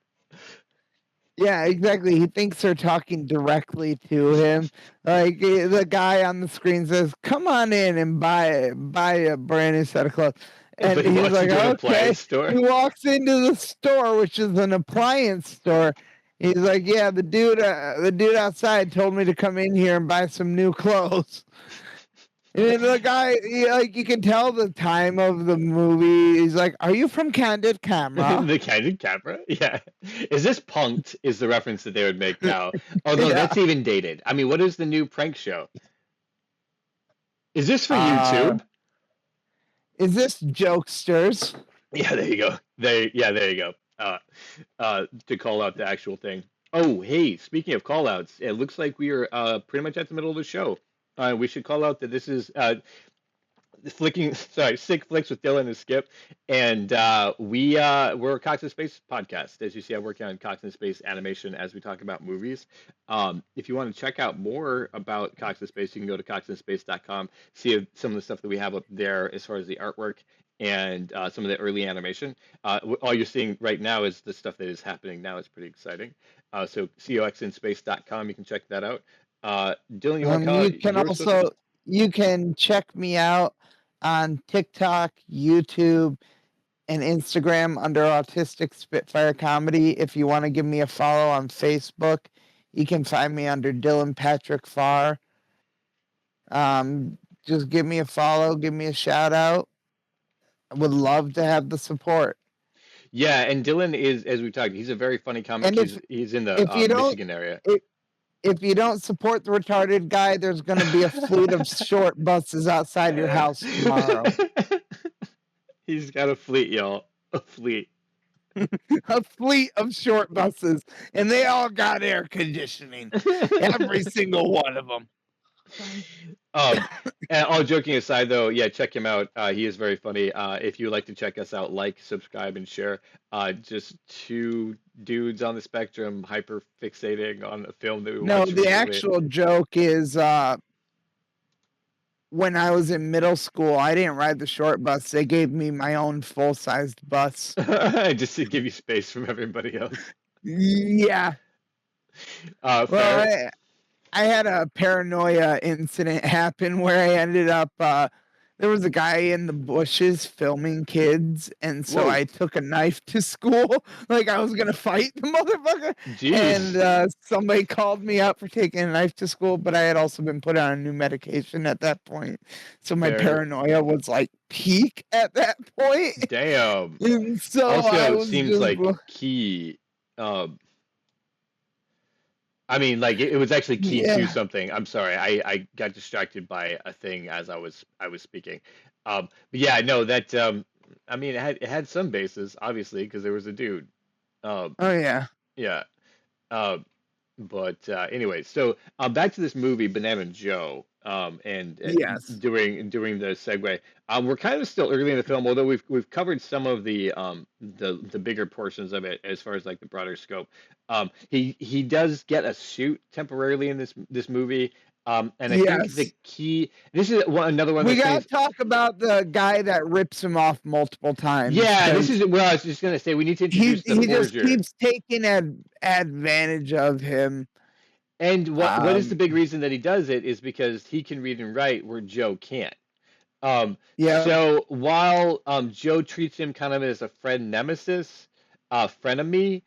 Yeah, exactly. He thinks they're talking directly to him. Like the guy on the screen says, "Come on in and buy a brand new set of clothes." And he's like, "Okay." He walks into the store, which is an appliance store. He's like, "Yeah, the dude outside told me to come in here and buy some new clothes." And the guy, you can tell the time of the movie. He's like, "Are you from Candid Camera?" The Candid Camera? Yeah. Is this Punked is the reference that they would make now. Although that's even dated. I mean, what is the new prank show? Is this for Uh, YouTube? is this Jokesters? Yeah, there you go. There you go. To call out the actual thing. Oh, hey, speaking of call outs, it looks like we are pretty much at the middle of the show. We should call out that this is Sick Flicks with Dylan and Skip, and we're a Cox and Space podcast. As you see, I'm working on Cox and Space animation as we talk about movies. If you want to check out more about Cox and Space, you can go to coxandspace.com, see some of the stuff that we have up there as far as the artwork and some of the early animation. All you're seeing right now is the stuff that is happening now. It's pretty exciting. So coxinspace.com, you can check that out. Dylan, you want to call You out can your social? also you can check me out on TikTok, YouTube, and Instagram under Autistic Spitfire Comedy. If you want to give me a follow on Facebook, you can find me under Dylan Patrick Farr. Just give me a follow, give me a shout out. I would love to have the support. Yeah, and Dylan is, as we talked, he's a very funny comic. And He's in the if you don't Michigan area. if you don't support the retarded guy, there's going to be a fleet of short buses outside your house tomorrow. He's got a fleet, y'all. A fleet. A fleet of short buses, and they all got air conditioning. Every single one of them. And all joking aside, though, yeah, check him out. He is very funny. If you like to check us out, like, subscribe, and share. Just two dudes on the spectrum hyper fixating on a film that we watched. No, the recently. actual joke is when I was in middle school, I didn't ride the short bus. They gave me my own full-sized bus. Just to give you space from everybody else. Yeah. Well, I had a paranoia incident happen where I ended up, there was a guy in the bushes filming kids, and so Whoa. I took a knife to school, like I was gonna fight the motherfucker. Jeez. And somebody called me out for taking a knife to school, but I had also been put on a new medication at that point, so my paranoia was like peak at that point. Damn. And so also, seems like key. I mean, like it was actually key to something. I'm sorry, I got distracted by a thing as I was speaking. But yeah, no, that I mean, it had some basis, obviously, because there was a dude. Oh yeah. Yeah. But anyway, so back to this movie, Banana Joe. And yes, during the segue, we're kind of still early in the film, although we've covered some of the bigger portions of it as far as like the broader scope. He does get a suit temporarily in this movie. And I think the key. This is another one. We got to talk about the guy that rips him off multiple times. Yeah, this is. Well, I was just gonna say we need to introduce the He forger. just keeps taking advantage of him. And what is the big reason that he does it is because he can read and write where Joe can't. Yeah. So while Joe treats him kind of as a friend nemesis, frenemy,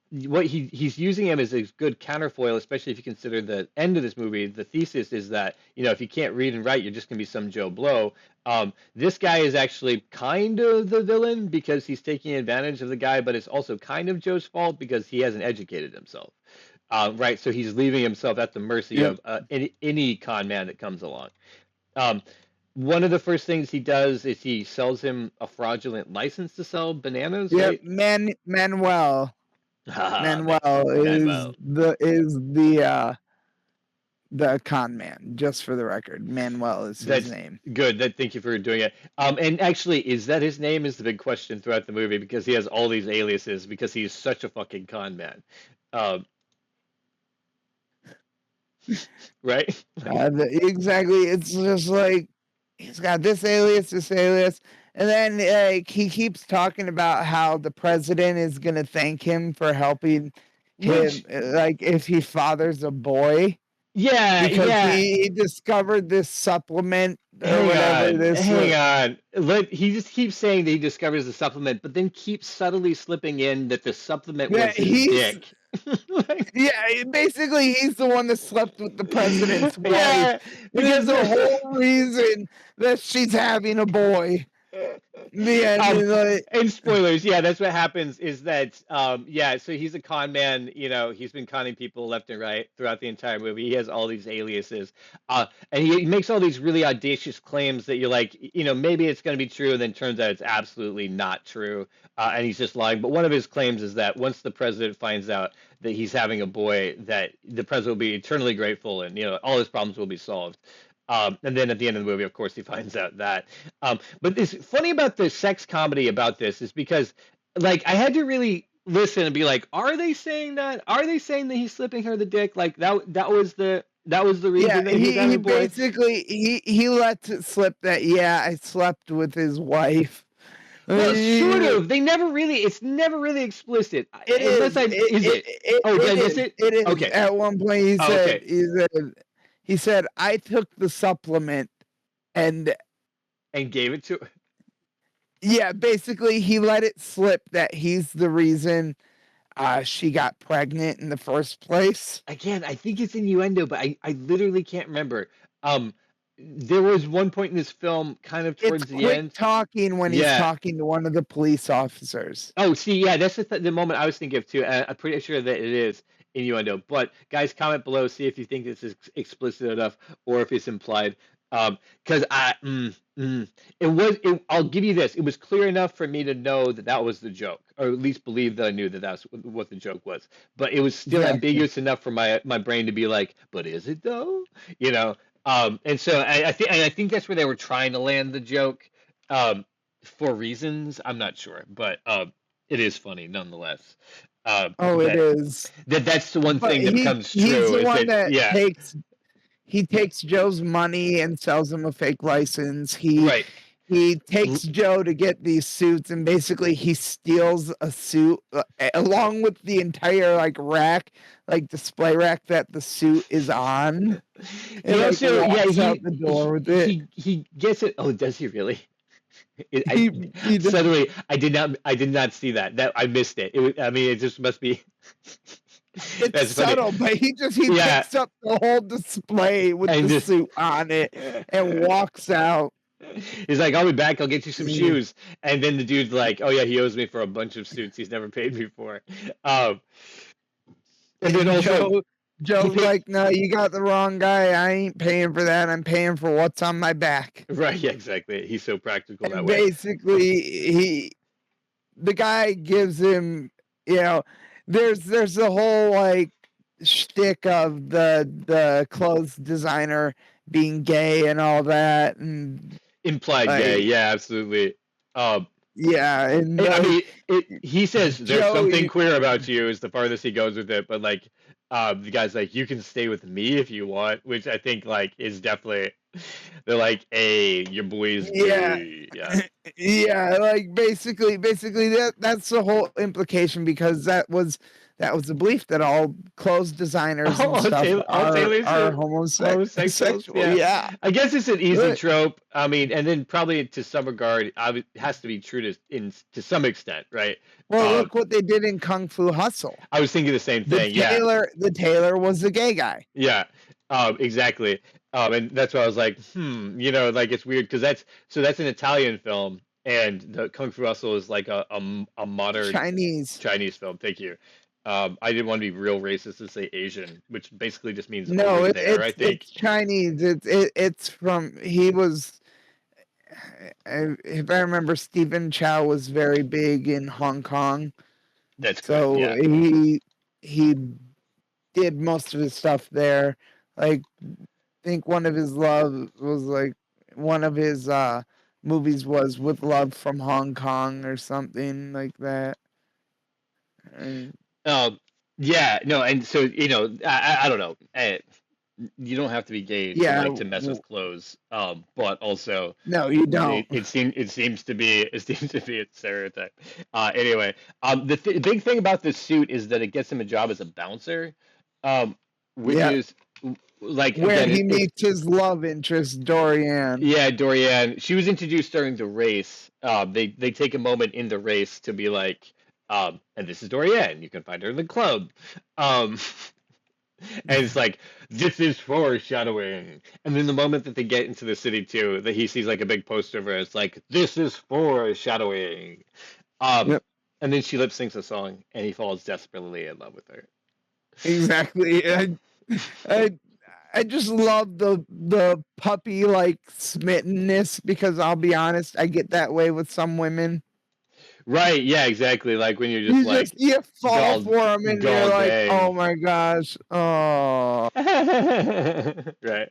he's using him as a good counterfoil, especially if you consider the end of this movie. The thesis is that, if you can't read and write, you're just gonna be some Joe Blow. This guy is actually kind of the villain because he's taking advantage of the guy, but it's also kind of Joe's fault because he hasn't educated himself. Right, so he's leaving himself at the mercy of any con man that comes along. One of the first things he does is he sells him a fraudulent license to sell bananas. Yeah, right? Manuel. Manuel is the con man. Just for the record, Manuel is his name. Good. Thank you for doing it. And actually, is that his name? Is the big question throughout the movie because he has all these aliases because he's such a fucking con man. Right? Exactly. It's just like he's got this alias, and then he keeps talking about how the president is going to thank him for helping him, like if he fathers a boy. Yeah, because he discovered this supplement or whatever. Hang on. He just keeps saying that he discovers the supplement, but then keeps subtly slipping in that the supplement was his dick. Yeah, basically he's the one that slept with the president's wife. Yeah, because the whole reason that she's having a boy. The end Um, is like, and spoilers, yeah, that's what happens is that, yeah, so he's a con man, he's been conning people left and right throughout the entire movie. He has all these aliases, and he makes all these really audacious claims that you're like, maybe it's going to be true, and then turns out it's absolutely not true, and he's just lying. But one of his claims is that once the president finds out that he's having a boy, that the president will be eternally grateful, and all his problems will be solved. And then at the end of the movie, of course, he finds out that. But it's funny about the sex comedy about this is because, like, I had to really listen and be like, are they saying that? Are they saying that he's slipping her the dick? Like that was the yeah, reason that he was having he a boy. basically he lets it slip that yeah, I slept with his wife. Well, sort It of. They never really. It's never really explicit. Unless is. I is it? Oh, did I It miss is. it? It is. Okay. At one point, Oh, okay. he said, I took the supplement, and And gave it to. yeah, basically, he let it slip that he's the reason she got pregnant in the first place. Again, I think it's innuendo, but I literally can't remember. Um, there was one point in this film, kind of It's towards the quick end. talking when he's Yeah. talking to one of the police officers. Oh, see, yeah, that's the moment I was thinking of too. I'm pretty sure that it is innuendo. But guys, comment below, see if you think this is explicit enough or if it's implied. Because it was. I'll give you this. It was clear enough for me to know that that was the joke, or at least believe that I knew that that's what the joke was. But it was still Exactly. ambiguous enough for my brain to be like, but is it though? You know. And so I think that's where they were trying to land the joke. For reasons I'm not sure, but it is funny nonetheless. Oh, it is. That's the one But thing that becomes he's true the is one that that yeah, takes Joe's money and sells him a fake license. right. He takes Joe to get these suits, and basically he steals a suit along with the entire rack, display rack that the suit is on. He And also walks out the door with it. he gets it. Oh, does he really? He does. Suddenly I did not see that. That I missed it. I mean, it just must be. It's That's funny. subtle, but he Yeah. picks up the whole display with And the just- suit on it and walks out. He's like, I'll be back. I'll get you some shoes. And then the dude's like, oh yeah, he owes me for a bunch of suits he's never paid me for. And then also Joe's like, no, you got the wrong guy. I ain't paying for that. I'm paying for what's on my back. right, yeah, exactly. He's so practical that And way. basically, the guy gives him, there's the whole shtick of the clothes designer being gay and all that, and Implied gay, yeah, absolutely. yeah, and I mean, he says there's Joe, something queer about you is the farthest he goes with it, but the guy's like, you can stay with me if you want, which I think is definitely, they're like, hey, your boy's gay. Yeah. Yeah, basically that's the whole implication, because that was the belief that all clothes designers and stuff are homosexual. Yeah. I guess it's an easy trope. I mean, and then probably to some regard, it has to be true to some extent, right? Well, look what they did in Kung Fu Hustle. I was thinking the same thing. The tailor was the gay guy. Yeah, exactly. And that's why I was like, it's weird because that's an Italian film, and the Kung Fu Hustle is like a modern Chinese film. Thank you. I didn't want to be real racist and say Asian, which basically just means no, over there. I think it's Chinese. It's from he was. If I remember, Stephen Chow was very big in Hong Kong. That's so correct, yeah. he did most of his stuff there. I think one of his movies was With Love from Hong Kong or something like that. Yeah, no, and so I don't know. You don't have to be gay to mess with clothes, but also no, you don't. It seems to be a stereotype. Anyway, the big thing about this suit is that it gets him a job as a bouncer, which is where he meets his love interest, Dorian. Yeah, Dorian. She was introduced during the race. They take a moment in the race to be like, and this is Dorian. You can find her in the club. And it's like, this is foreshadowing. And then the moment that they get into the city too, that he sees like a big poster where it's like, this is foreshadowing. Um, Yep, and then she lip syncs a song, and he falls desperately in love with her. exactly. I I just love the puppy like smittenness because I'll be honest, I get that way with some women. Right? Yeah, exactly. Like when you're just like You fall dull, for them and you're dull like, oh dang. my gosh, oh. Right.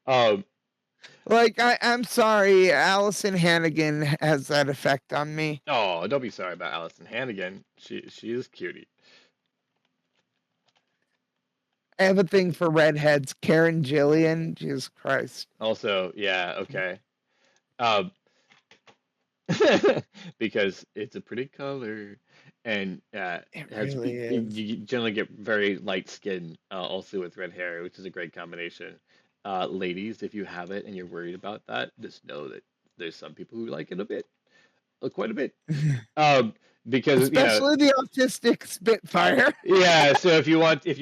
Um, Like I'm sorry, Allison Hannigan has that effect on me. oh, don't be sorry about Allison Hannigan. She is cutie. I have a thing for redheads. Karen Gillian, Jesus Christ. Also, yeah, okay. Um, because it's a pretty color, and It has really is. you generally get very light skin also with red hair, which is a great combination. Ladies, if you have it and you're worried about that, just know that there's some people who like it a bit, quite a bit. Um, because Especially the autistic Spitfire. yeah. So if you want to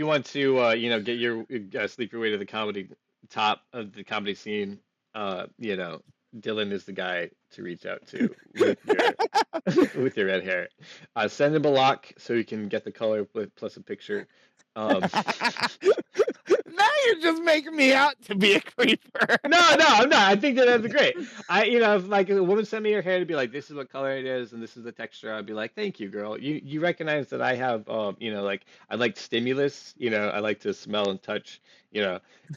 get your sleep your way to the comedy top of the comedy scene, Dylan is the guy to reach out to with your with your red hair. Send him a lock so you can get the color plus a picture. Um, Now you're just making me out to be a creeper. no, I'm not. I think that's great. If like a woman sent me her hair to be like, this is what color it is and this is the texture, I'd be like, thank you, girl. You recognize that I have, like I like stimulus. I like to smell and touch.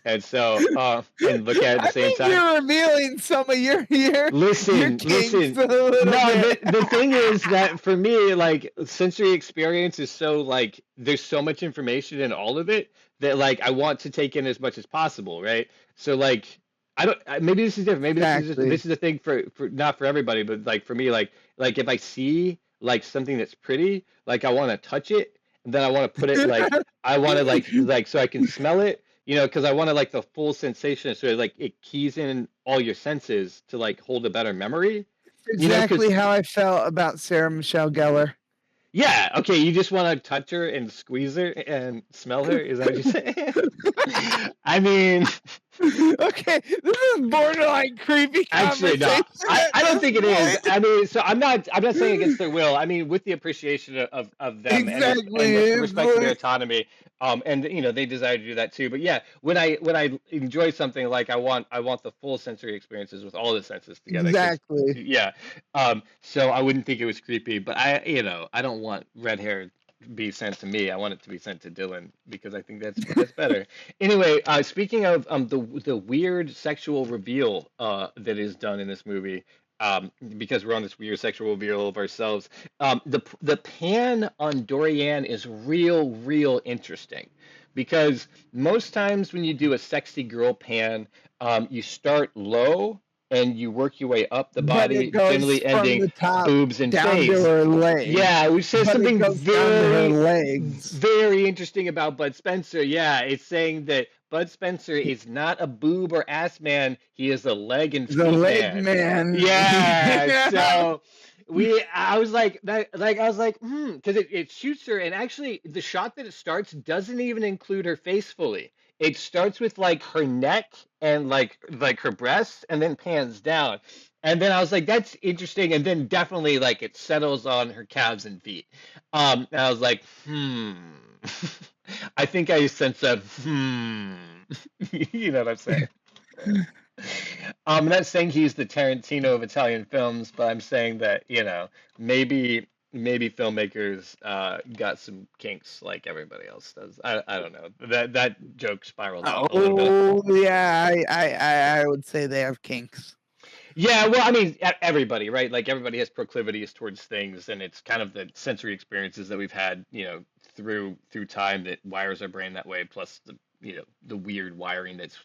And so and look at it at the I same think time. you're revealing some of your Listen, kinks listen. a little No, bit. the thing is that for me, like sensory experience is so like there's so much information in all of it that like I want to take in as much as possible, right? So like maybe this is different. Maybe Exactly. this is a thing for not for everybody, but like for me, like if I see like something that's pretty, like I want to touch it, and then I want to put it like I want to like so I can smell it, because I want to like the full sensation, so like it keys in all your senses to like hold a better memory, because Exactly how I felt about Sarah Michelle Gellar. yeah, okay, you just want to touch her and squeeze her and smell her. Is that what you're saying? I mean, Okay, this is borderline creepy actually, no, conversation at I don't this think it is. point. I mean, so I'm not saying against their will. I mean, with the appreciation of them and Exactly. the It's respect for their like, autonomy, and they desire to do that too. But yeah, when I enjoy something, like I want the full sensory experiences with all the senses together. Because exactly. yeah, so I wouldn't think it was creepy, but I don't want red hair be sent to me. I want it to be sent to Dylan because I think that's better. Anyway, speaking of the weird sexual reveal that is done in this movie, because we're on this weird sexual reveal of ourselves, the pan on Dorian is real interesting, because most times when you do a sexy girl pan, you start low and you work your way up the But it body, goes generally from ending the top boobs and down to face. her legs. Yeah, which says But it something goes down to her legs. very interesting about Bud Spencer. Yeah, it's saying that Bud Spencer is not a boob or ass man. He is a leg and The feet leg man. man. Yeah, Yeah. so I was like that, like I was like, because it shoots her, and actually the shot that it starts doesn't even include her face fully. It starts with like her neck and like her breasts, and then pans down. And then I was like, that's interesting. And then definitely like it settles on her calves and feet. And I was like, I think I sense a You know what I'm saying? I'm not saying he's the Tarantino of Italian films, but I'm saying that, maybe filmmakers got some kinks like everybody else does. I don't know. That joke spiraled off a little bit. Oh yeah, I would say they have kinks. Yeah, well, I mean, everybody, right? Like everybody has proclivities towards things, and it's kind of the sensory experiences that we've had, through time that wires our brain that way, plus the weird wiring that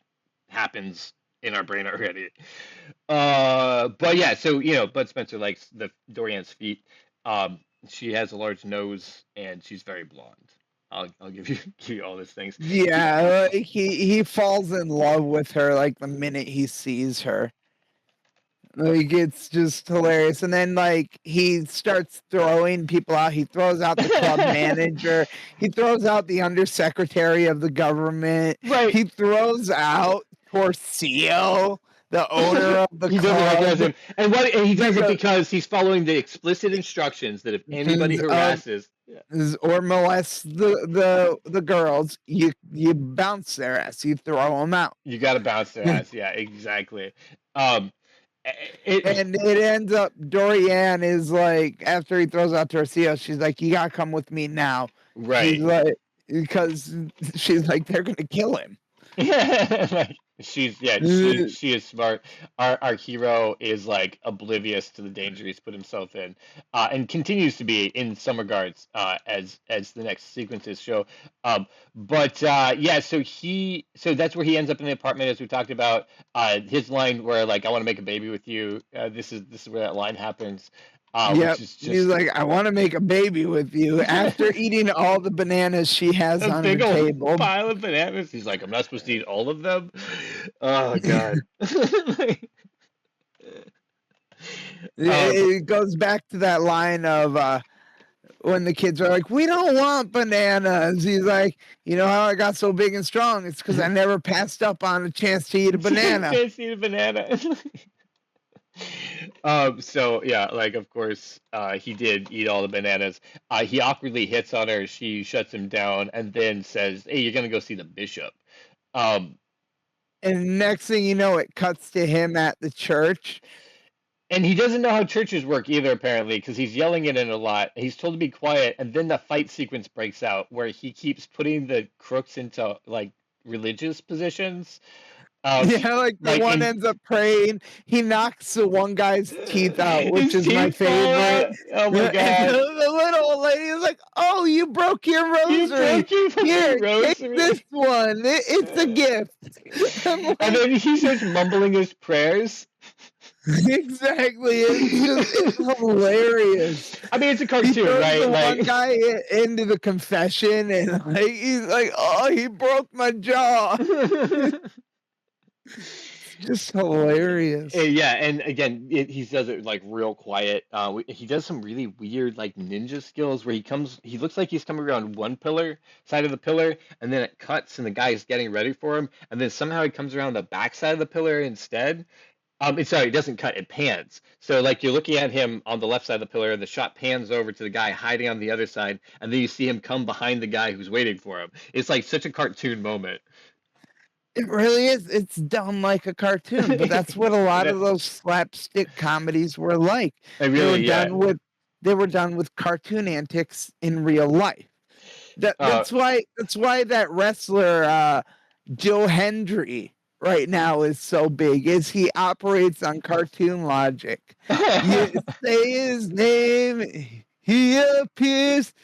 happens in our brain already. But yeah, so Bud Spencer likes the Dorian's feet. Um, she has a large nose, and she's very blonde. I'll give you all these things. Yeah, he falls in love with her like the minute he sees her. Like, it's just hilarious. And then, like, he starts throwing people out. He throws out the club manager. He throws out the undersecretary of the government. Right. He throws out Torcio, the owner of the He doesn't recognize club, him, and he does it because because he's following the explicit instructions that if anybody harasses, or molest the girls, you bounce their ass. You throw them out. you got to bounce their ass. Yeah, exactly. Um, And it ends up Dorian is like, after he throws out Torcio, she's like, you gotta come with me now. She's right. like, because she's like, they're gonna kill him. Like, she is smart. Our hero is like oblivious to the danger he's put himself in, and continues to be in some regards, as the next sequences show. But yeah, so that's where he ends up in the apartment, as we talked about. His line where, like, I want to make a baby with you. This is where that line happens. Yep. Which is He's just like, I want to make a baby with you after eating all the bananas she has a on her big old table. pile of bananas. He's like, I'm not supposed to eat all of them. Oh God. It goes back to that line of when the kids are like, we don't want bananas. He's like, you know how I got so big and strong? It's because I never passed up on a chance to eat a banana. Chance to eat a banana. So yeah, like, of course, he did eat all the bananas. He awkwardly hits on her. She shuts him down and then says, "Hey, you're gonna go see the bishop." Um, And next thing you know, it cuts to him at the church. and he doesn't know how churches work either, apparently, because he's yelling it in a lot. He's told to be quiet, and then the fight sequence breaks out where he keeps putting the crooks into, like, religious positions. Yeah, like the one ends up praying. He knocks the one guy's teeth out, which is my favorite. Oh my And God. the little old lady is like, "Oh, you broke your You rosary. broke your fucking Here, rosary." take this one. It's a gift." I'm like, And then he starts mumbling his prayers. exactly. It's hilarious. I mean, it's a He cartoon, throws right? the Like, one guy into the confession, and like he's like, "Oh, he broke my jaw." Just hilarious. yeah, and again, he does it like real quiet. He does some really weird, like, ninja skills where he looks like he's coming around one side of the pillar, and then it cuts, and the guy is getting ready for him, and then somehow he comes around the back side of the pillar instead. Sorry, it doesn't cut, it pans. So, like, you're looking at him on the left side of the pillar, the shot pans over to the guy hiding on the other side, and then you see him come behind the guy who's waiting for him. It's like such a cartoon moment. It really is. It's done like a cartoon, but that's what a lot of those slapstick comedies were like. They really, yeah. They were done with cartoon antics in real life. That's why that wrestler Joe Hendry right now is so big, is he operates on cartoon logic. You say his name, he appears.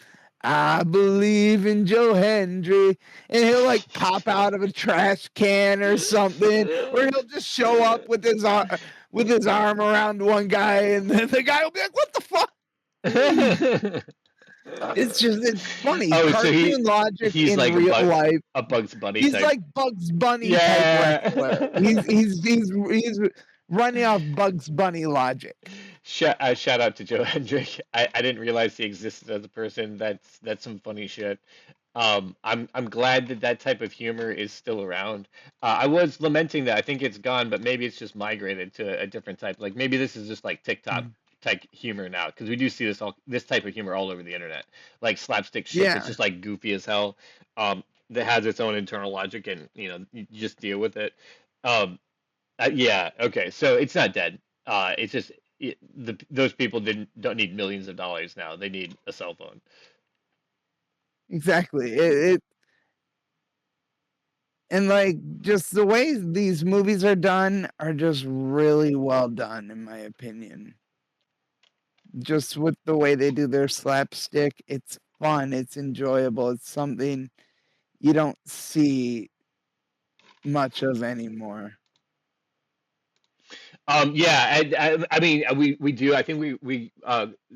I believe in Joe Hendry, and he'll like pop out of a trash can or something, or he'll just show up with his arm around one guy, and then the guy will be like, "What the fuck?" It's funny. Cartoon logic he's in like real life. a Bugs Bunny He's type. like Bugs Bunny type wrestler. He's running off Bugs Bunny logic. Shout out to Joe Hendrick. I didn't realize he existed as a person. That's some funny shit. I'm glad that type of humor is still around. I was lamenting that I think it's gone, but maybe it's just migrated to a different type. Like, maybe this is just like TikTok type humor now, because we do see this type of humor all over the internet, like slapstick shit. Yeah. It's just like goofy as hell. That has its own internal logic, and you just deal with it. Yeah, okay, so it's not dead. It's just those people don't need millions of dollars now. They need a cell phone. Exactly. And like, just the way these movies are done are just really well done, in my opinion. Just with the way they do their slapstick, it's fun, it's enjoyable, it's something you don't see much of anymore. Yeah, I mean, we do. I think we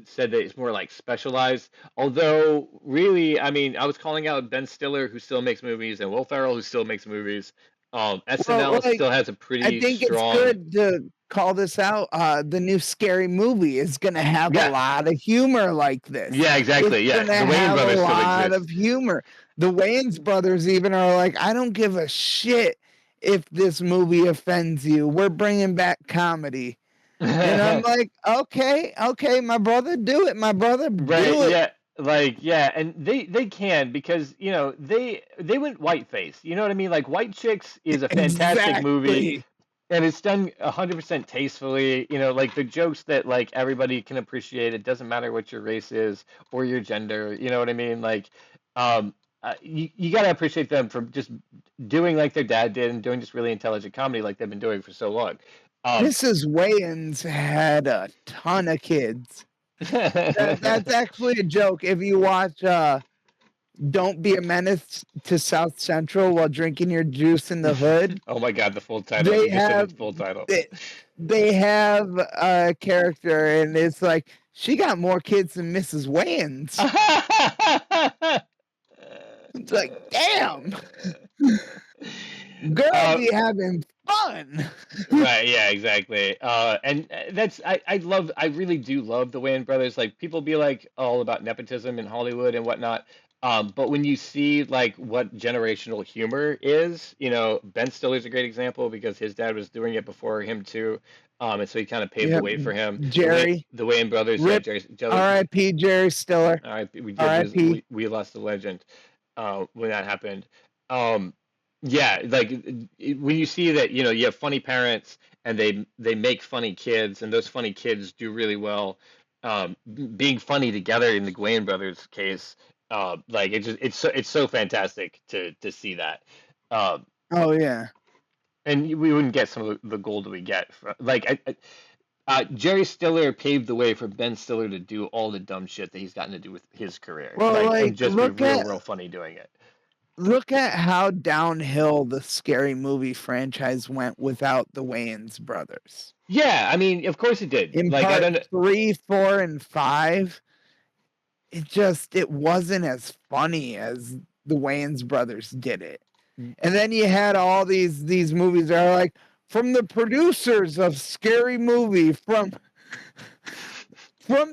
said that it's more like specialized. Although, really, I mean, I was calling out Ben Stiller, who still makes movies, and Will Ferrell, who still makes movies. SNL Well, like, still has a pretty I think strong. it's good call this out. The new Scary Movie is gonna have a Yeah. lot of humor like this. Yeah, exactly. It's Yeah, gonna the Wayans have a brothers still lot exist. of humor. The Wayans brothers even are like, I don't give a shit if this movie offends you. We're bringing back comedy. And I'm like, okay, my brother, do it. My brother, Right, do it. yeah. Like, yeah, and they can, because, you know, they went whiteface. You know what I mean? Like, White Chicks is a fantastic movie, Exactly. and it's done 100% tastefully. You know, like the jokes that like everybody can appreciate. It doesn't matter what your race is or your gender. You know what I mean? Like, um, you got to appreciate them for just doing like their dad did, and doing just really intelligent comedy like they've been doing for so long. Mrs. Wayans had a ton of kids. That's actually a joke. If you watch Don't Be a Menace to South Central while drinking your juice in the hood, Oh my God, the full title. they You just said have its full title. they have a character, and it's like, she got more kids than Mrs. Wayans. It's like, damn, girl be having fun. Right, yeah, exactly. And that's I really do love the Wayans brothers. Like, people be like all about nepotism in Hollywood and whatnot. But when you see like what generational humor is, you know, Ben Stiller's a great example because his dad was doing it before him too. And so he kind of paved the Yep. way for him. Jerry, The Wayans brothers, yeah, rip, R.I.P. Jerry Stiller, all right, we did lose. R.I.P. We lost the legend when that happened. Um, yeah, like when you see that, you know, you have funny parents and they make funny kids, and those funny kids do really well. Being funny together in the Wayans brothers case, like it's so fantastic to see that. Um, Oh yeah. and we wouldn't get some of the gold that we get from, like Jerry Stiller paved the way for Ben Stiller to do all the dumb shit that he's gotten to do with his career, Well, like, and like just be real funny doing it. look at how downhill the Scary Movie franchise went without the Wayans brothers. Yeah, I mean, of course it did. In Like, I part don't. 3, 4, and 5, it wasn't as funny as the Wayans brothers did it. And then you had all these movies that are like, from the producers of Scary Movie, from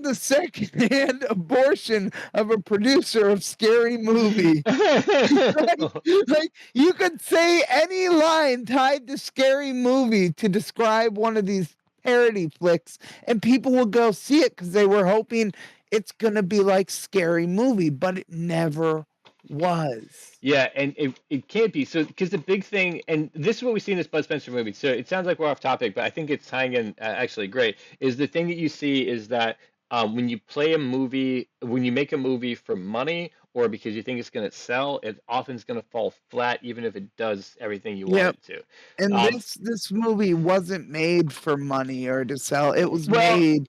the secondhand abortion of a producer of Scary Movie. like, you could say any line tied to Scary Movie to describe one of these parody flicks, and people will go see it because they were hoping it's gonna be like Scary Movie, but it never was. Yeah, and it can't be. So, because the big thing, and this is what we see in this Bud Spencer movie. So it sounds like we're off topic, but I think it's tying in actually great. Is the thing that you see is that when you play a movie, when you make a movie for money or because you think it's going to sell, it often is going to fall flat, even if it does everything you want it to. And this movie wasn't made for money or to sell. It was made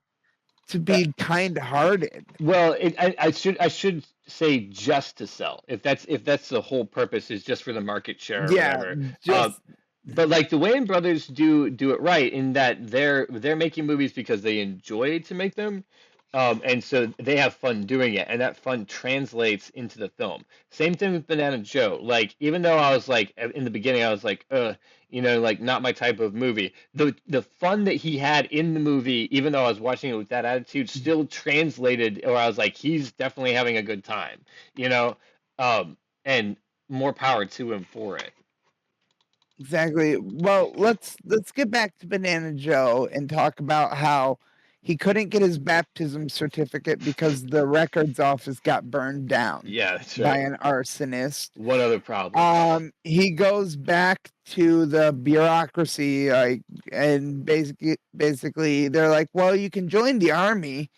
to be kind-hearted. Well, I should say just to sell. If that's the whole purpose, is just for the market share or whatever. But like the Wayans brothers do it right in that they're making movies because they enjoy to make them. And so they have fun doing it, and that fun translates into the film. Same thing with Banana Joe. Like, even though I was like, in the beginning, I was like, you know, like, not my type of movie. The fun that he had in the movie, even though I was watching it with that attitude, still translated, or I was like, he's definitely having a good time, you know? And more power to him for it. Exactly. Well, let's get back to Banana Joe and talk about how he couldn't get his baptism certificate because the records office got burned down. Yeah, that's by right. an arsonist. What other problem? He goes back to the bureaucracy, like, and basically they're like, well, you can join the army.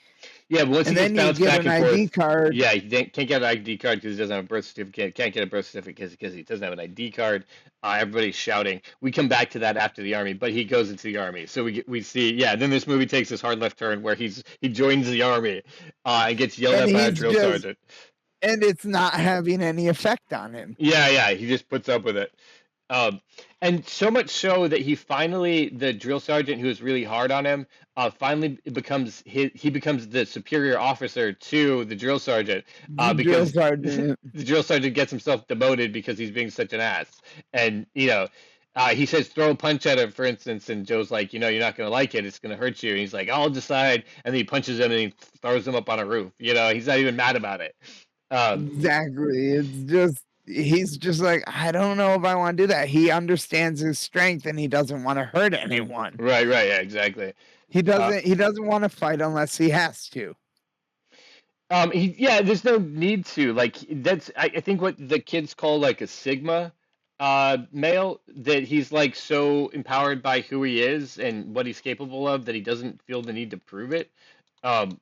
Yeah, but once he gets bounced back and forth, ID card. Yeah, he can't get an ID card because he doesn't have a birth certificate. Can't get a birth certificate because he doesn't have an ID card. Everybody's shouting. We come back to that after the army, but he goes into the army. So we see, yeah. Then this movie takes this hard left turn where he joins the army and gets yelled at by a drill sergeant. And it's not having any effect on him. Yeah, he just puts up with it. And so much so that the drill sergeant who was really hard on him, finally becomes the superior officer to the drill sergeant, because the drill sergeant gets himself demoted because he's being such an ass. And, you know, He says throw a punch at him, for instance, and Joe's like, you're not gonna like it. It's gonna hurt you. And he's like, I'll decide. And then he punches him and he throws him up on a roof. He's not even mad about it. Exactly. It's just he's just like, I don't know if I want to do that. He understands his strength and he doesn't want to hurt anyone. Right, yeah, exactly. He doesn't want to fight unless he has to. There's no need to. Like, that's I think what the kids call like a Sigma male, that he's like so empowered by who he is and what he's capable of that he doesn't feel the need to prove it.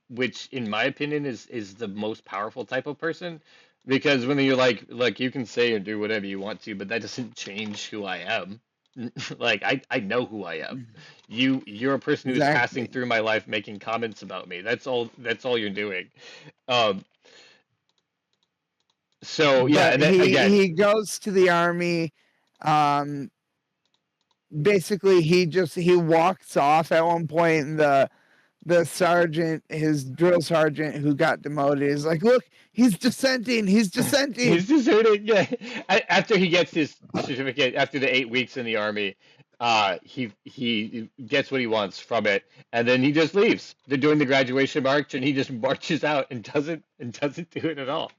Which in my opinion is the most powerful type of person, because when you're like you can say and do whatever you want to, but that doesn't change who I am. Like, I know who I am. You're a person who's passing through my life making comments about me. That's all you're doing. So yeah, and then, he goes to the army. Basically he walks off at one point, and the sergeant, his drill sergeant who got demoted, is like, look, he's dissenting. He's deserting. Yeah. After he gets his certificate, after the 8 weeks in the army, he gets what he wants from it, and then he just leaves. They're doing the graduation march, and he just marches out and doesn't do it at all.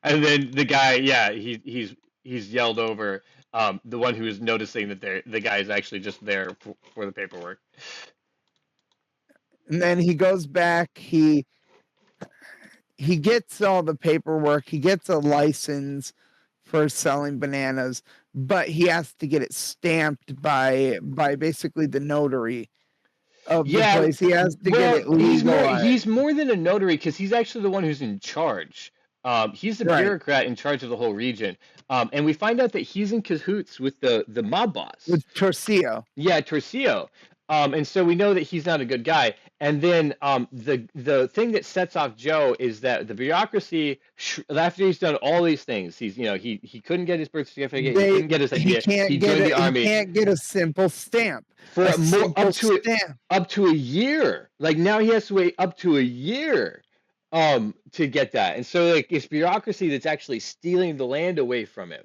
And then the guy, he's yelled over. The one who is noticing that the guy is actually just there for the paperwork. And then he goes back. He gets all the paperwork. He gets a license for selling bananas, but he has to get it stamped by basically the notary of the place. He has to get it legal. He's more than a notary, because he's actually the one who's in charge. He's the bureaucrat in charge of the whole region. And we find out that he's in cahoots with the mob boss. With Torcio. Yeah, Torcio. And so we know that he's not a good guy. And then the thing that sets off Joe is that the bureaucracy, after he's done all these things, he couldn't get his birth certificate, he couldn't get his idea, he joined the army. He can't get a simple stamp. For up to a year. Like, now he has to wait up to a year to get that. And so, like, it's bureaucracy that's actually stealing the land away from him.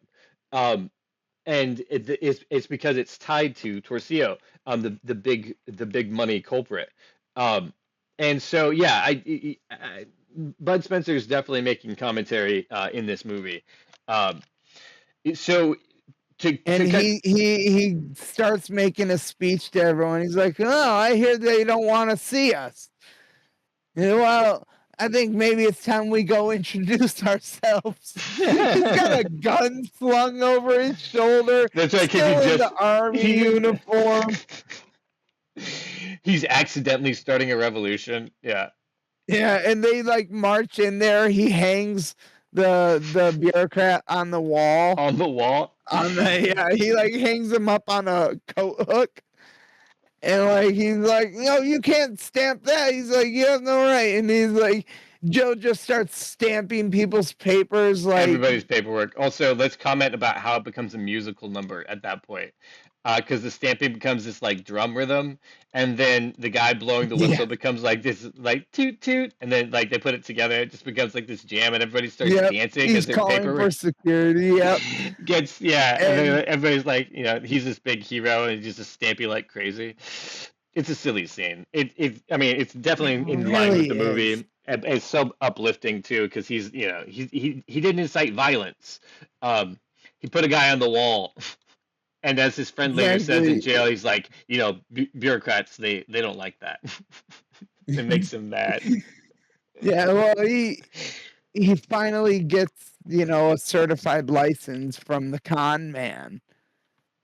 And it's because it's tied to Torcio, the big money culprit. And so Bud Spencer is definitely making commentary in this movie. He starts making a speech to everyone. He's like, "Oh, I hear they don't want to see us. Well, I think maybe it's time we go introduce ourselves." He's got a gun slung over his shoulder. That's right, still in the army uniform. He's accidentally starting a revolution. Yeah. Yeah, and they like march in there. He hangs the bureaucrat on the wall. On the wall? He like hangs him up on a coat hook. And like he's like, no, you can't stamp that. He's like, you have no right. And he's like, Joe just starts stamping people's papers, like everybody's paperwork. Also, let's comment about how it becomes a musical number at that point. Because the stamping becomes this like drum rhythm, and then the guy blowing the whistle becomes like this like toot toot, and then like they put it together, it just becomes like this jam, and everybody starts dancing. He's calling for security. Yep. And then everybody's like, he's this big hero, and he's just stamping like crazy. It's a silly scene. It's definitely in line with the movie. And it's so uplifting too, because he didn't incite violence. He put a guy on the wall. And as his friend later says in jail, he's like, bureaucrats, they don't like that. It makes him mad. Yeah, well, he finally gets, a certified license from the con man.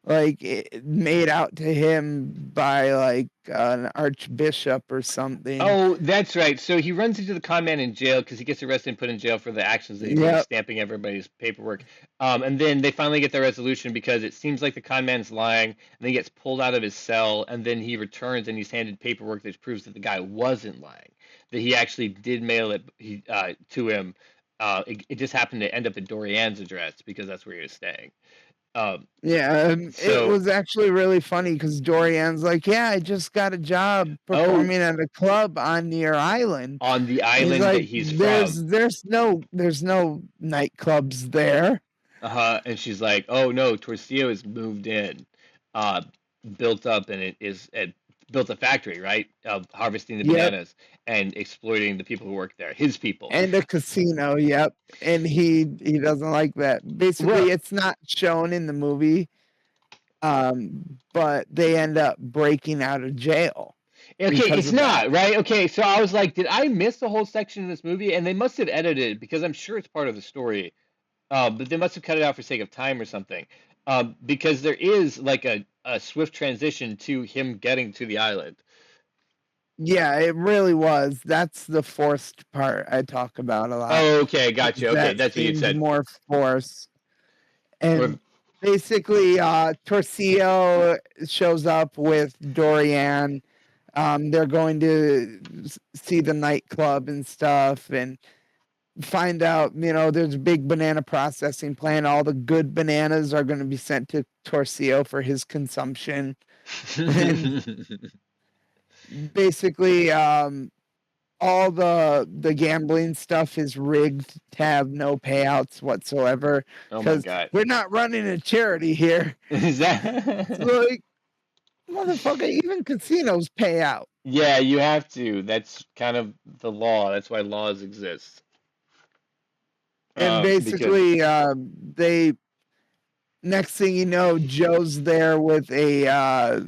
Like, made out to him by, like, an archbishop or something. Oh, that's right. So he runs into the con man in jail because he gets arrested and put in jail for the actions that he's stamping everybody's paperwork. And then they finally get their resolution because it seems like the con man's lying, and then he gets pulled out of his cell, and then he returns and he's handed paperwork that proves that the guy wasn't lying, that he actually did mail it to him. It just happened to end up at Dorian's address because that's where he was staying. It was actually really funny because Dorian's like, I just got a job performing at a club on your island. On the island that he's from. There's no nightclubs there. And she's like, oh no, Torcio has moved in. uh, built up, and it built a factory, right, of harvesting the Yep. bananas and exploiting the people who work there, his people. And a casino, yep. And he doesn't like that. Well, Basically, it's not shown in the movie, but they end up breaking out of jail okay, because it's of that. not, right? Okay, so I was like, did I miss the whole section in this movie? And they must have edited it because I'm sure it's part of the story. But they must have cut it out for sake of time or something. Because there is like a swift transition to him getting to the island. Yeah, it really was. That's the forced part I talk about a lot. Oh, okay, gotcha. Okay, That that's what you seemed said. more forced. Or And basically, Torcio shows up with Dorian. They're going to see the nightclub and stuff and find out, there's a big banana processing plant. All the good bananas are going to be sent to Torcio for his consumption. And basically, all the gambling stuff is rigged to have no payouts whatsoever oh my because God. we're not running a charity here. Is It's that? like, motherfucker, even casinos pay out. Yeah, you have to. That's kind of the law. That's why laws exist. And Because basically, they next thing you know, Joe's there with a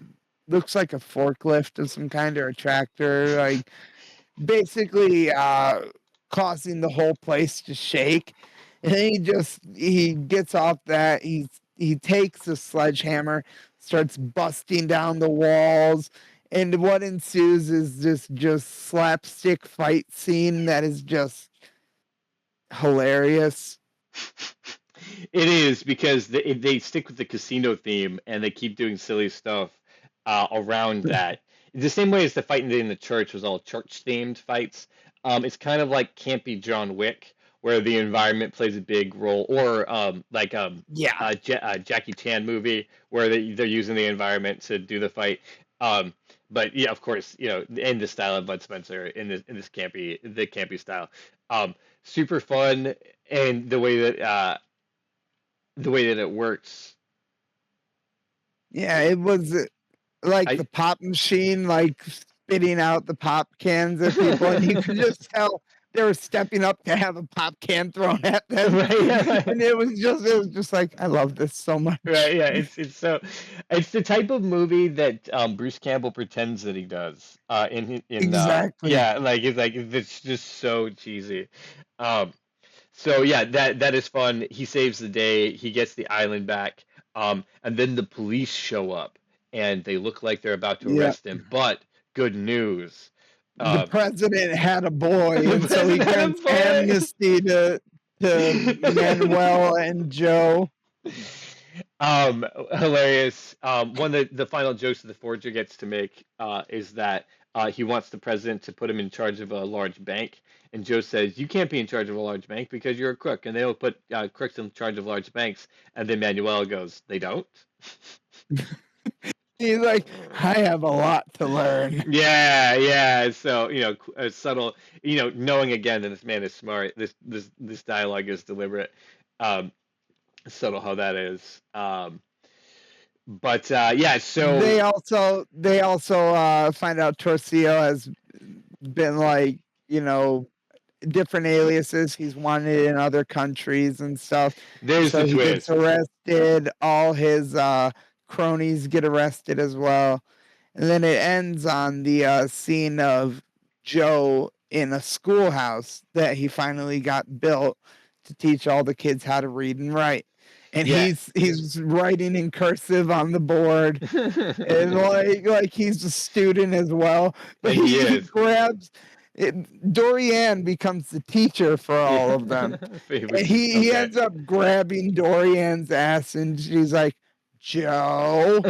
looks like a forklift of some kind or a tractor, like basically causing the whole place to shake. And he gets off that. He takes a sledgehammer, starts busting down the walls, and what ensues is this just slapstick fight scene that is just hilarious. it is because they stick with the casino theme and they keep doing silly stuff around that. The same way as the fight in the church was all church themed fights. It's kind of like campy John Wick, where the environment plays a big role, or Yeah. Jackie Chan movie where they're using the environment to do the fight. Um, but yeah, of course, in the style of Bud Spencer in this campy style. Super fun, and the way that it works. Yeah, it was like I the pop machine, like spitting out the pop cans at people, and you could just tell they were stepping up to have a pop can thrown at them. right, yeah, And right. it was just like, I love this so Right, much. yeah, it's the type of movie that Bruce Campbell pretends that he does. Exactly. Yeah, like it's just so cheesy. Um, so yeah, that is fun. He saves the day. He gets the island back. And then the police show up and they look like they're about to Yeah. arrest him. But good news. The Uh, president had a boy, the and so he president grants amnesty to Manuel and Joe. boy. Hilarious. One of the final jokes that the forger gets to make is that he wants the president to put him in charge of a large bank. And Joe says, "You can't be in charge of a large bank because you're a crook." And they don't put crooks in charge of large banks. And then Manuel goes, "They don't?" He's like, I have a lot to learn. Yeah, yeah. So, a subtle, knowing again that this man is smart, this dialogue is deliberate. Um, Subtle how that is. But yeah, so They also find out Torcio has been like, different aliases. He's wanted in other countries and stuff. there's the So he gets twist. arrested. All his cronies get arrested as well. And then it ends on the scene of Joe in a schoolhouse that he finally got built to teach all the kids how to read and write. And Yeah. he's writing in cursive on the board, and like he's a student as well. But And he he is. grabs it, Dorian becomes the teacher for Yeah. all of them, and Which is he okay. ends up grabbing Dorian's ass, and she's like, Joe.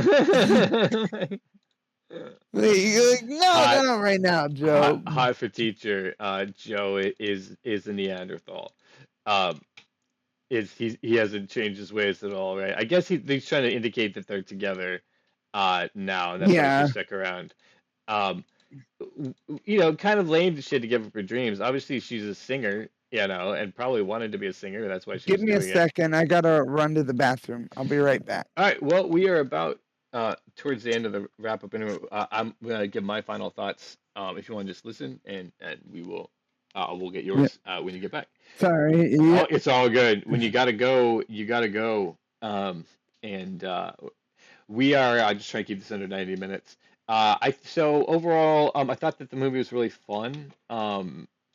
Like, hot, no, right now, Joe. hot for teacher. Joe is a Neanderthal. Um, he hasn't changed his ways at all, right? I guess he's trying to indicate that they're together now, and that's why she Yeah, stuck around. Um, kind of lame shit to give up her dreams. Obviously, she's a singer, and probably wanted to be a singer. That's why she give was me a doing it. second. I gotta run to the bathroom. I'll be right back. All right. Well, we are about towards the end of the wrap up anyway, I'm gonna give my final thoughts. If you want to just listen, and we will, we'll get Yeah. yours when you get back. Sorry. Yeah. Oh, it's all good. When you gotta go, you gotta go. And we are just trying to keep this under 90 minutes. So overall, I thought that the movie was really fun.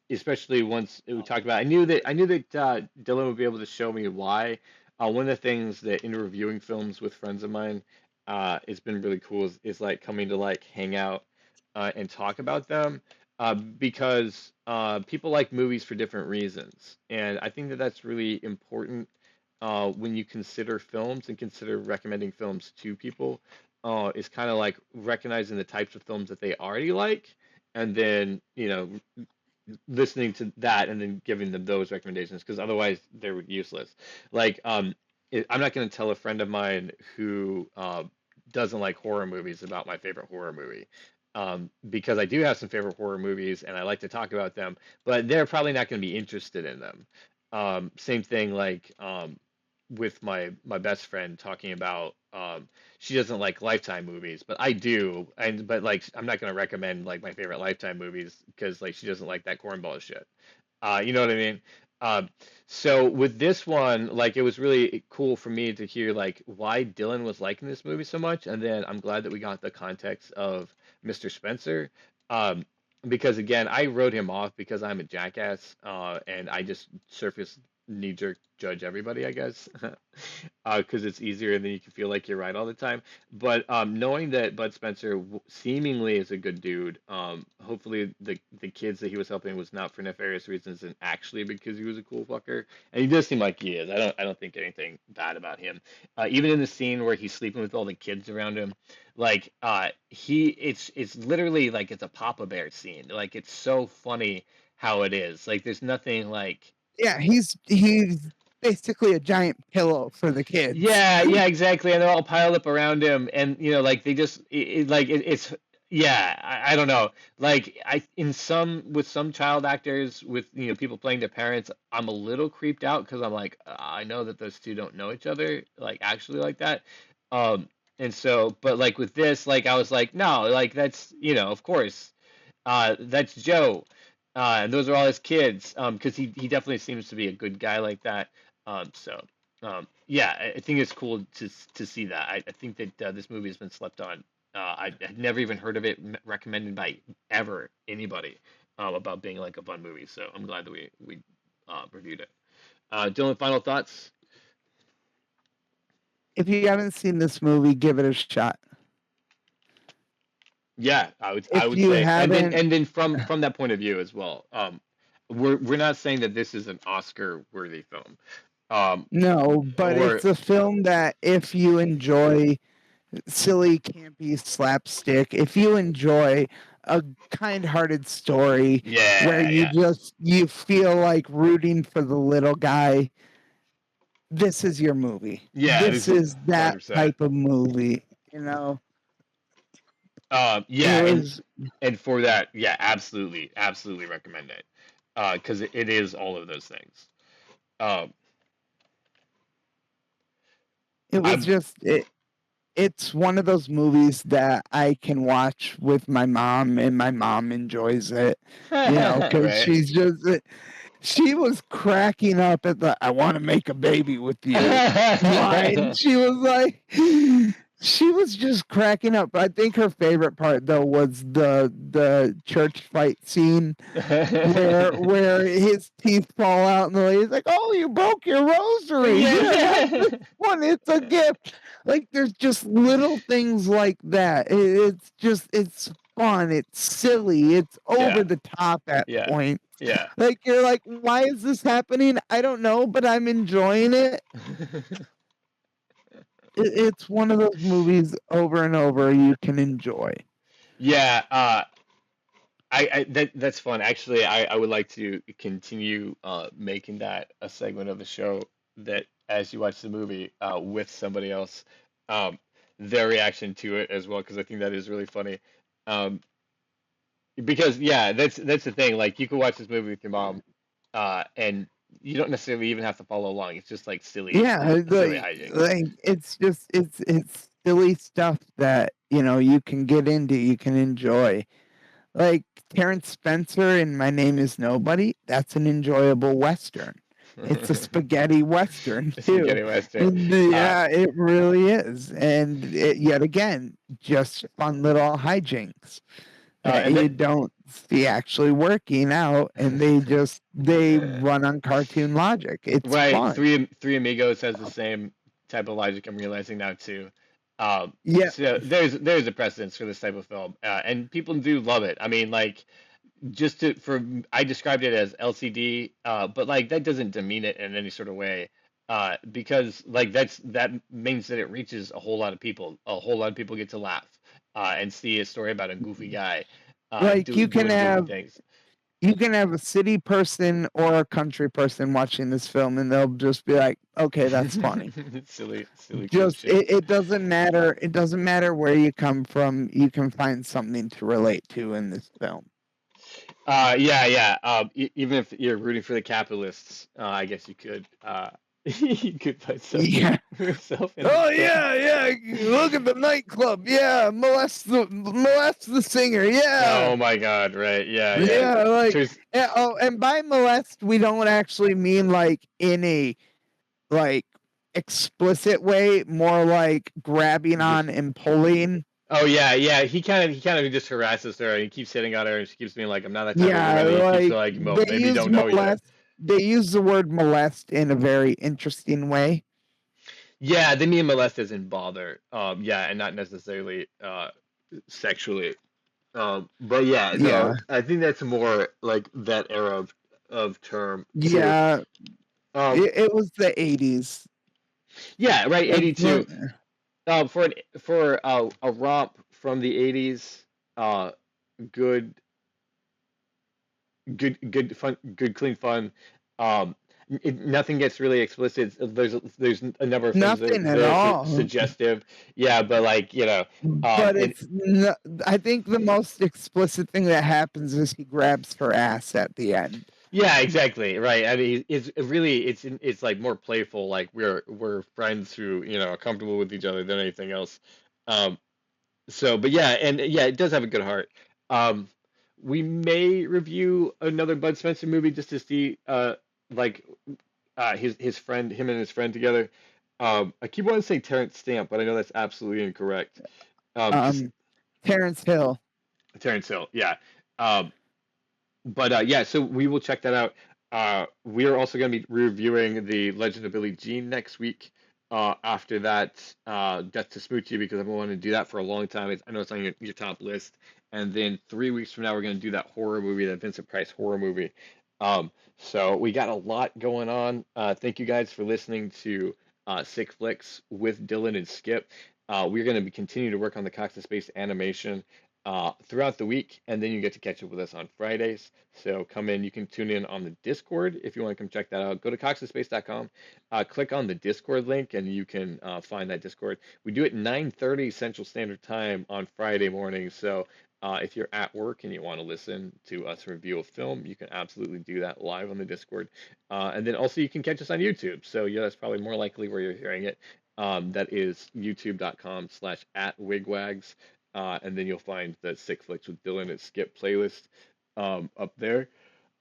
Especially once we talked about. I knew that Dylan would be able to show me why. One of the things that in reviewing films with friends of mine, it's been really cool is like coming to like hang out and talk about them. Because people like movies for different reasons, and I think that that's really important when you consider films and consider recommending films to people. Is kind of like recognizing the types of films that they already like, and then listening to that and then giving them those recommendations because otherwise they're useless. Like, I'm not going to tell a friend of mine who doesn't like horror movies about my favorite horror movie. Because I do have some favorite horror movies and I like to talk about them, but they're probably not going to be interested in them. Same thing like with my best friend talking about she doesn't like Lifetime movies, but I do, and but like I'm not gonna recommend like my favorite Lifetime movies because like she doesn't like that cornball shit. You know what I mean? Um, so with this one, like it was really cool for me to hear like why Dylan was liking this movie so much, and then I'm glad that we got the context of Mr. Spencer. Um, because again, I wrote him off because I'm a jackass, and I just surface knee-jerk judge everybody, I guess, because it's easier and then you can feel like you're right all the time. But knowing that Bud Spencer seemingly is a good dude, hopefully the kids that he was helping was not for nefarious reasons and actually because he was a cool fucker. And he does seem like he is. I don't think anything bad about him. Even in the scene where he's sleeping with all the kids around him, like it's literally like it's a Papa Bear scene. Like it's so funny how it is. Like there's nothing like Yeah. He's basically a giant pillow for the kids. yeah, yeah, exactly. And they're all piled up around him, and like they just it's yeah. I don't know. Like I in some with some child actors with people playing their parents, I'm a little creeped out because I'm like I know that those two don't know each other like actually like that. And so, but like with this, like I was like no, like that's of course, that's Joe, and those are all his kids. Because he definitely seems to be a good guy like that. So. Yeah, I think it's cool to see that. I think that this movie has been slept on. I had never even heard of it recommended by ever anybody about being like a fun movie. So I'm glad that we reviewed it. Dylan, final thoughts? If you haven't seen this movie, give it a shot. Yeah, I would If you say, and then haven't, from that point of view as well. We're not saying that this is an Oscar worthy film. no, but Or it's a film that if you enjoy silly, campy slapstick, if you enjoy a kind-hearted story where yeah, you yeah, just you feel like rooting for the little guy, this is your movie. yeah, This this is is that 100%. type of movie. It Yeah, was and for that, yeah, absolutely, absolutely recommend it. Because it is all of those things. Um, it was I'm just it's one of those movies that I can watch with my mom and my mom enjoys it, because right. she was cracking up at the "I want to make a baby with you" line. She was just cracking up. I think her favorite part though was the church fight scene where his teeth fall out and the lady's like, "Oh, you broke your rosary. Here, have Yeah, this one. It's a gift." Like there's just little things like that. It's fun. It's silly. It's over yeah, the top at yeah, points. yeah. Like you're like, why is this happening? I don't know, but I'm enjoying it. It's one of those movies over and over you can enjoy. Yeah, that's fun. Actually, I would like to continue making that a segment of the show that as you watch the movie with somebody else, um, their reaction to it as well, because I think that is really funny. Um, because yeah, that's the thing. Like you could watch this movie with your mom, and you don't necessarily even have to follow along. It's just like silly, Yeah, silly hijinks. it's just it's silly stuff that, you can get into, you can enjoy. Like Terrence Spencer in My Name is Nobody, that's an enjoyable Western. It's a spaghetti Western too. Spaghetti Western. And yeah, it really is. And yet again, just fun little hijinks that And you then, don't see actually working out, and they run on cartoon logic. It's right, fun. Three Amigos has the same type of logic. I'm realizing now too. Yeah, So there's a precedence for this type of film, and people do love it. I mean, like I described it as LCD, but like that doesn't demean it in any sort of way, because like that means that it reaches a whole lot of people. A whole lot of people get to laugh, and see a story about a goofy guy, like doing goofy things. you can have a city person or a country person watching this film, and they'll just be like, okay, that's funny. Silly kid Just shit. it doesn't matter. It doesn't matter where you come from. You can find something to relate to in this film. Yeah, yeah. Even if you're rooting for the capitalists, I guess you could. You could find something Yeah. for yourself in Oh this film. yeah. Look at the nightclub. Yeah, molest the singer. Yeah. Oh my God! Right? Yeah, yeah. Yeah, like There's and by molest we don't actually mean like in a like explicit way, more like grabbing just. on and pulling. Oh yeah, yeah. He kind of just harasses her, and he keeps hitting on her, and she keeps being like, "I'm not that type of Yeah, woman." And he keeps like like, "Well, they maybe you use don't know yet." molest. They use the word molest in a very interesting way. Yeah, they mean molest as in bother. Yeah, and not necessarily sexually. But yeah, no, Yeah. I think that's more like that era of term too. Yeah, Um, it was the 80s. yeah, right, That's 82. For a romp from the 80s, uh, good, good fun, good clean fun. Um, Nothing gets really explicit. There's a number of things nothing at there for all. suggestive. Yeah, but like But and I think the most explicit thing that happens is he grabs her ass at the end. yeah, exactly, right. I mean, it's really it's like more playful. Like we're friends who are comfortable with each other than anything else. Um, but yeah, and yeah, it does have a good heart. Um, we may review another Bud Spencer movie just to see like his friend, him and his friend together. I keep wanting to say Terrence Stamp, but I know that's absolutely incorrect. 'Cause Terrence Hill. Terrence Hill, yeah. Um, but yeah, so we will check that out. We are also going to be reviewing the Legend of Billie Jean next week. After that, Death to Smoochie, because I've been wanting to do that for a long time. I know it's on your top list. And then 3 weeks from now, we're going to do that horror movie, that Vincent Price horror movie. So we got a lot going on. Thank you guys for listening to Syck Flicks with Dylan and Skip. We're going to be continuing to work on the Cox and Space animation throughout the week, and then you get to catch up with us on Fridays. So come in. You can tune in on the Discord if you want to come check that out. Go to coxandspace.com, click on the Discord link, and you can find that Discord. We do it 9:30 Central Standard Time on Friday morning. So if you're at work and you want to listen to us review a film, you can absolutely do that live on the Discord. And then also you can catch us on YouTube. So yeah, that's probably more likely where you're hearing it. That is youtube.com/@wigwags. And then you'll find the Syck Flicks with Dylan and Skip playlist up there.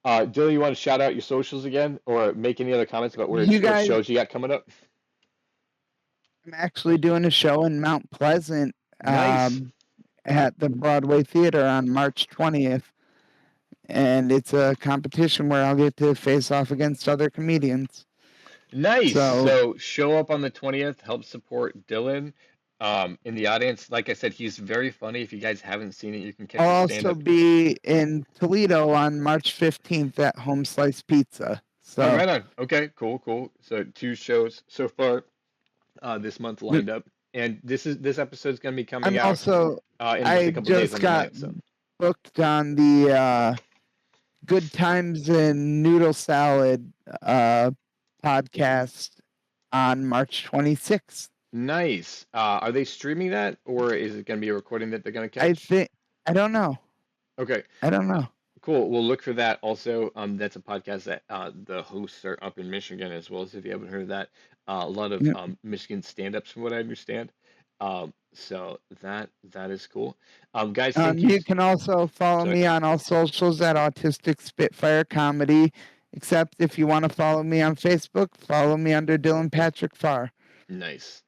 Dylan, you want to shout out your socials again, or make any other comments about You what guys, shows you got coming up? I'm actually doing a show in Mount Pleasant Nice. at the Broadway Theater on March 20th. And it's a competition where I'll get to face off against other comedians. Nice. So So show up on the 20th, help support Dylan. In the audience, like I said, he's very funny. If you guys haven't seen it, you can catch I'll his also stand-up. be in Toledo on March 15th at Home Slice Pizza. Oh, So right on. Okay, cool, cool. So 2 shows so far this month lined up, and this episode's gonna be coming I'm out also, in just I a couple days just on the got 9th. So booked on the Good Times and Noodle Salad podcast on March 26th. nice. Are they streaming that, or is it gonna be a recording that they're gonna catch? I don't know. Okay. I don't know. Cool. We'll look for that also. That's a podcast that the hosts are up in Michigan as well. So if you haven't heard of that, a lot of Yep. Michigan stand-ups, from what I understand. So that is cool. Guys, thank you. You can also follow Sorry. me on all socials at Autistic Spitfire Comedy. Except if you want to follow me on Facebook, follow me under Dylan Patrick Farr. Nice.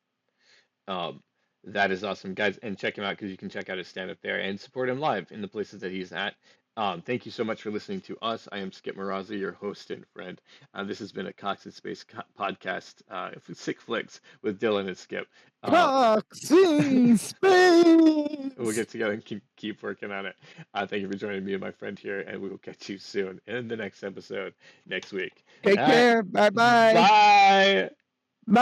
Um, that is awesome, guys, and check him out because you can check out his stand up there and support him live in the places that he's at. Thank you so much for listening to us. I am Skip Maraza, your host and friend. This has been a Cox and Space podcast, Sick Flicks with Dylan and Skip. Cox in We'll space. get together and keep working on it. Thank you for joining me and my friend here, and we will catch you soon in the next episode next week. Take All right, care. Bye bye. bye.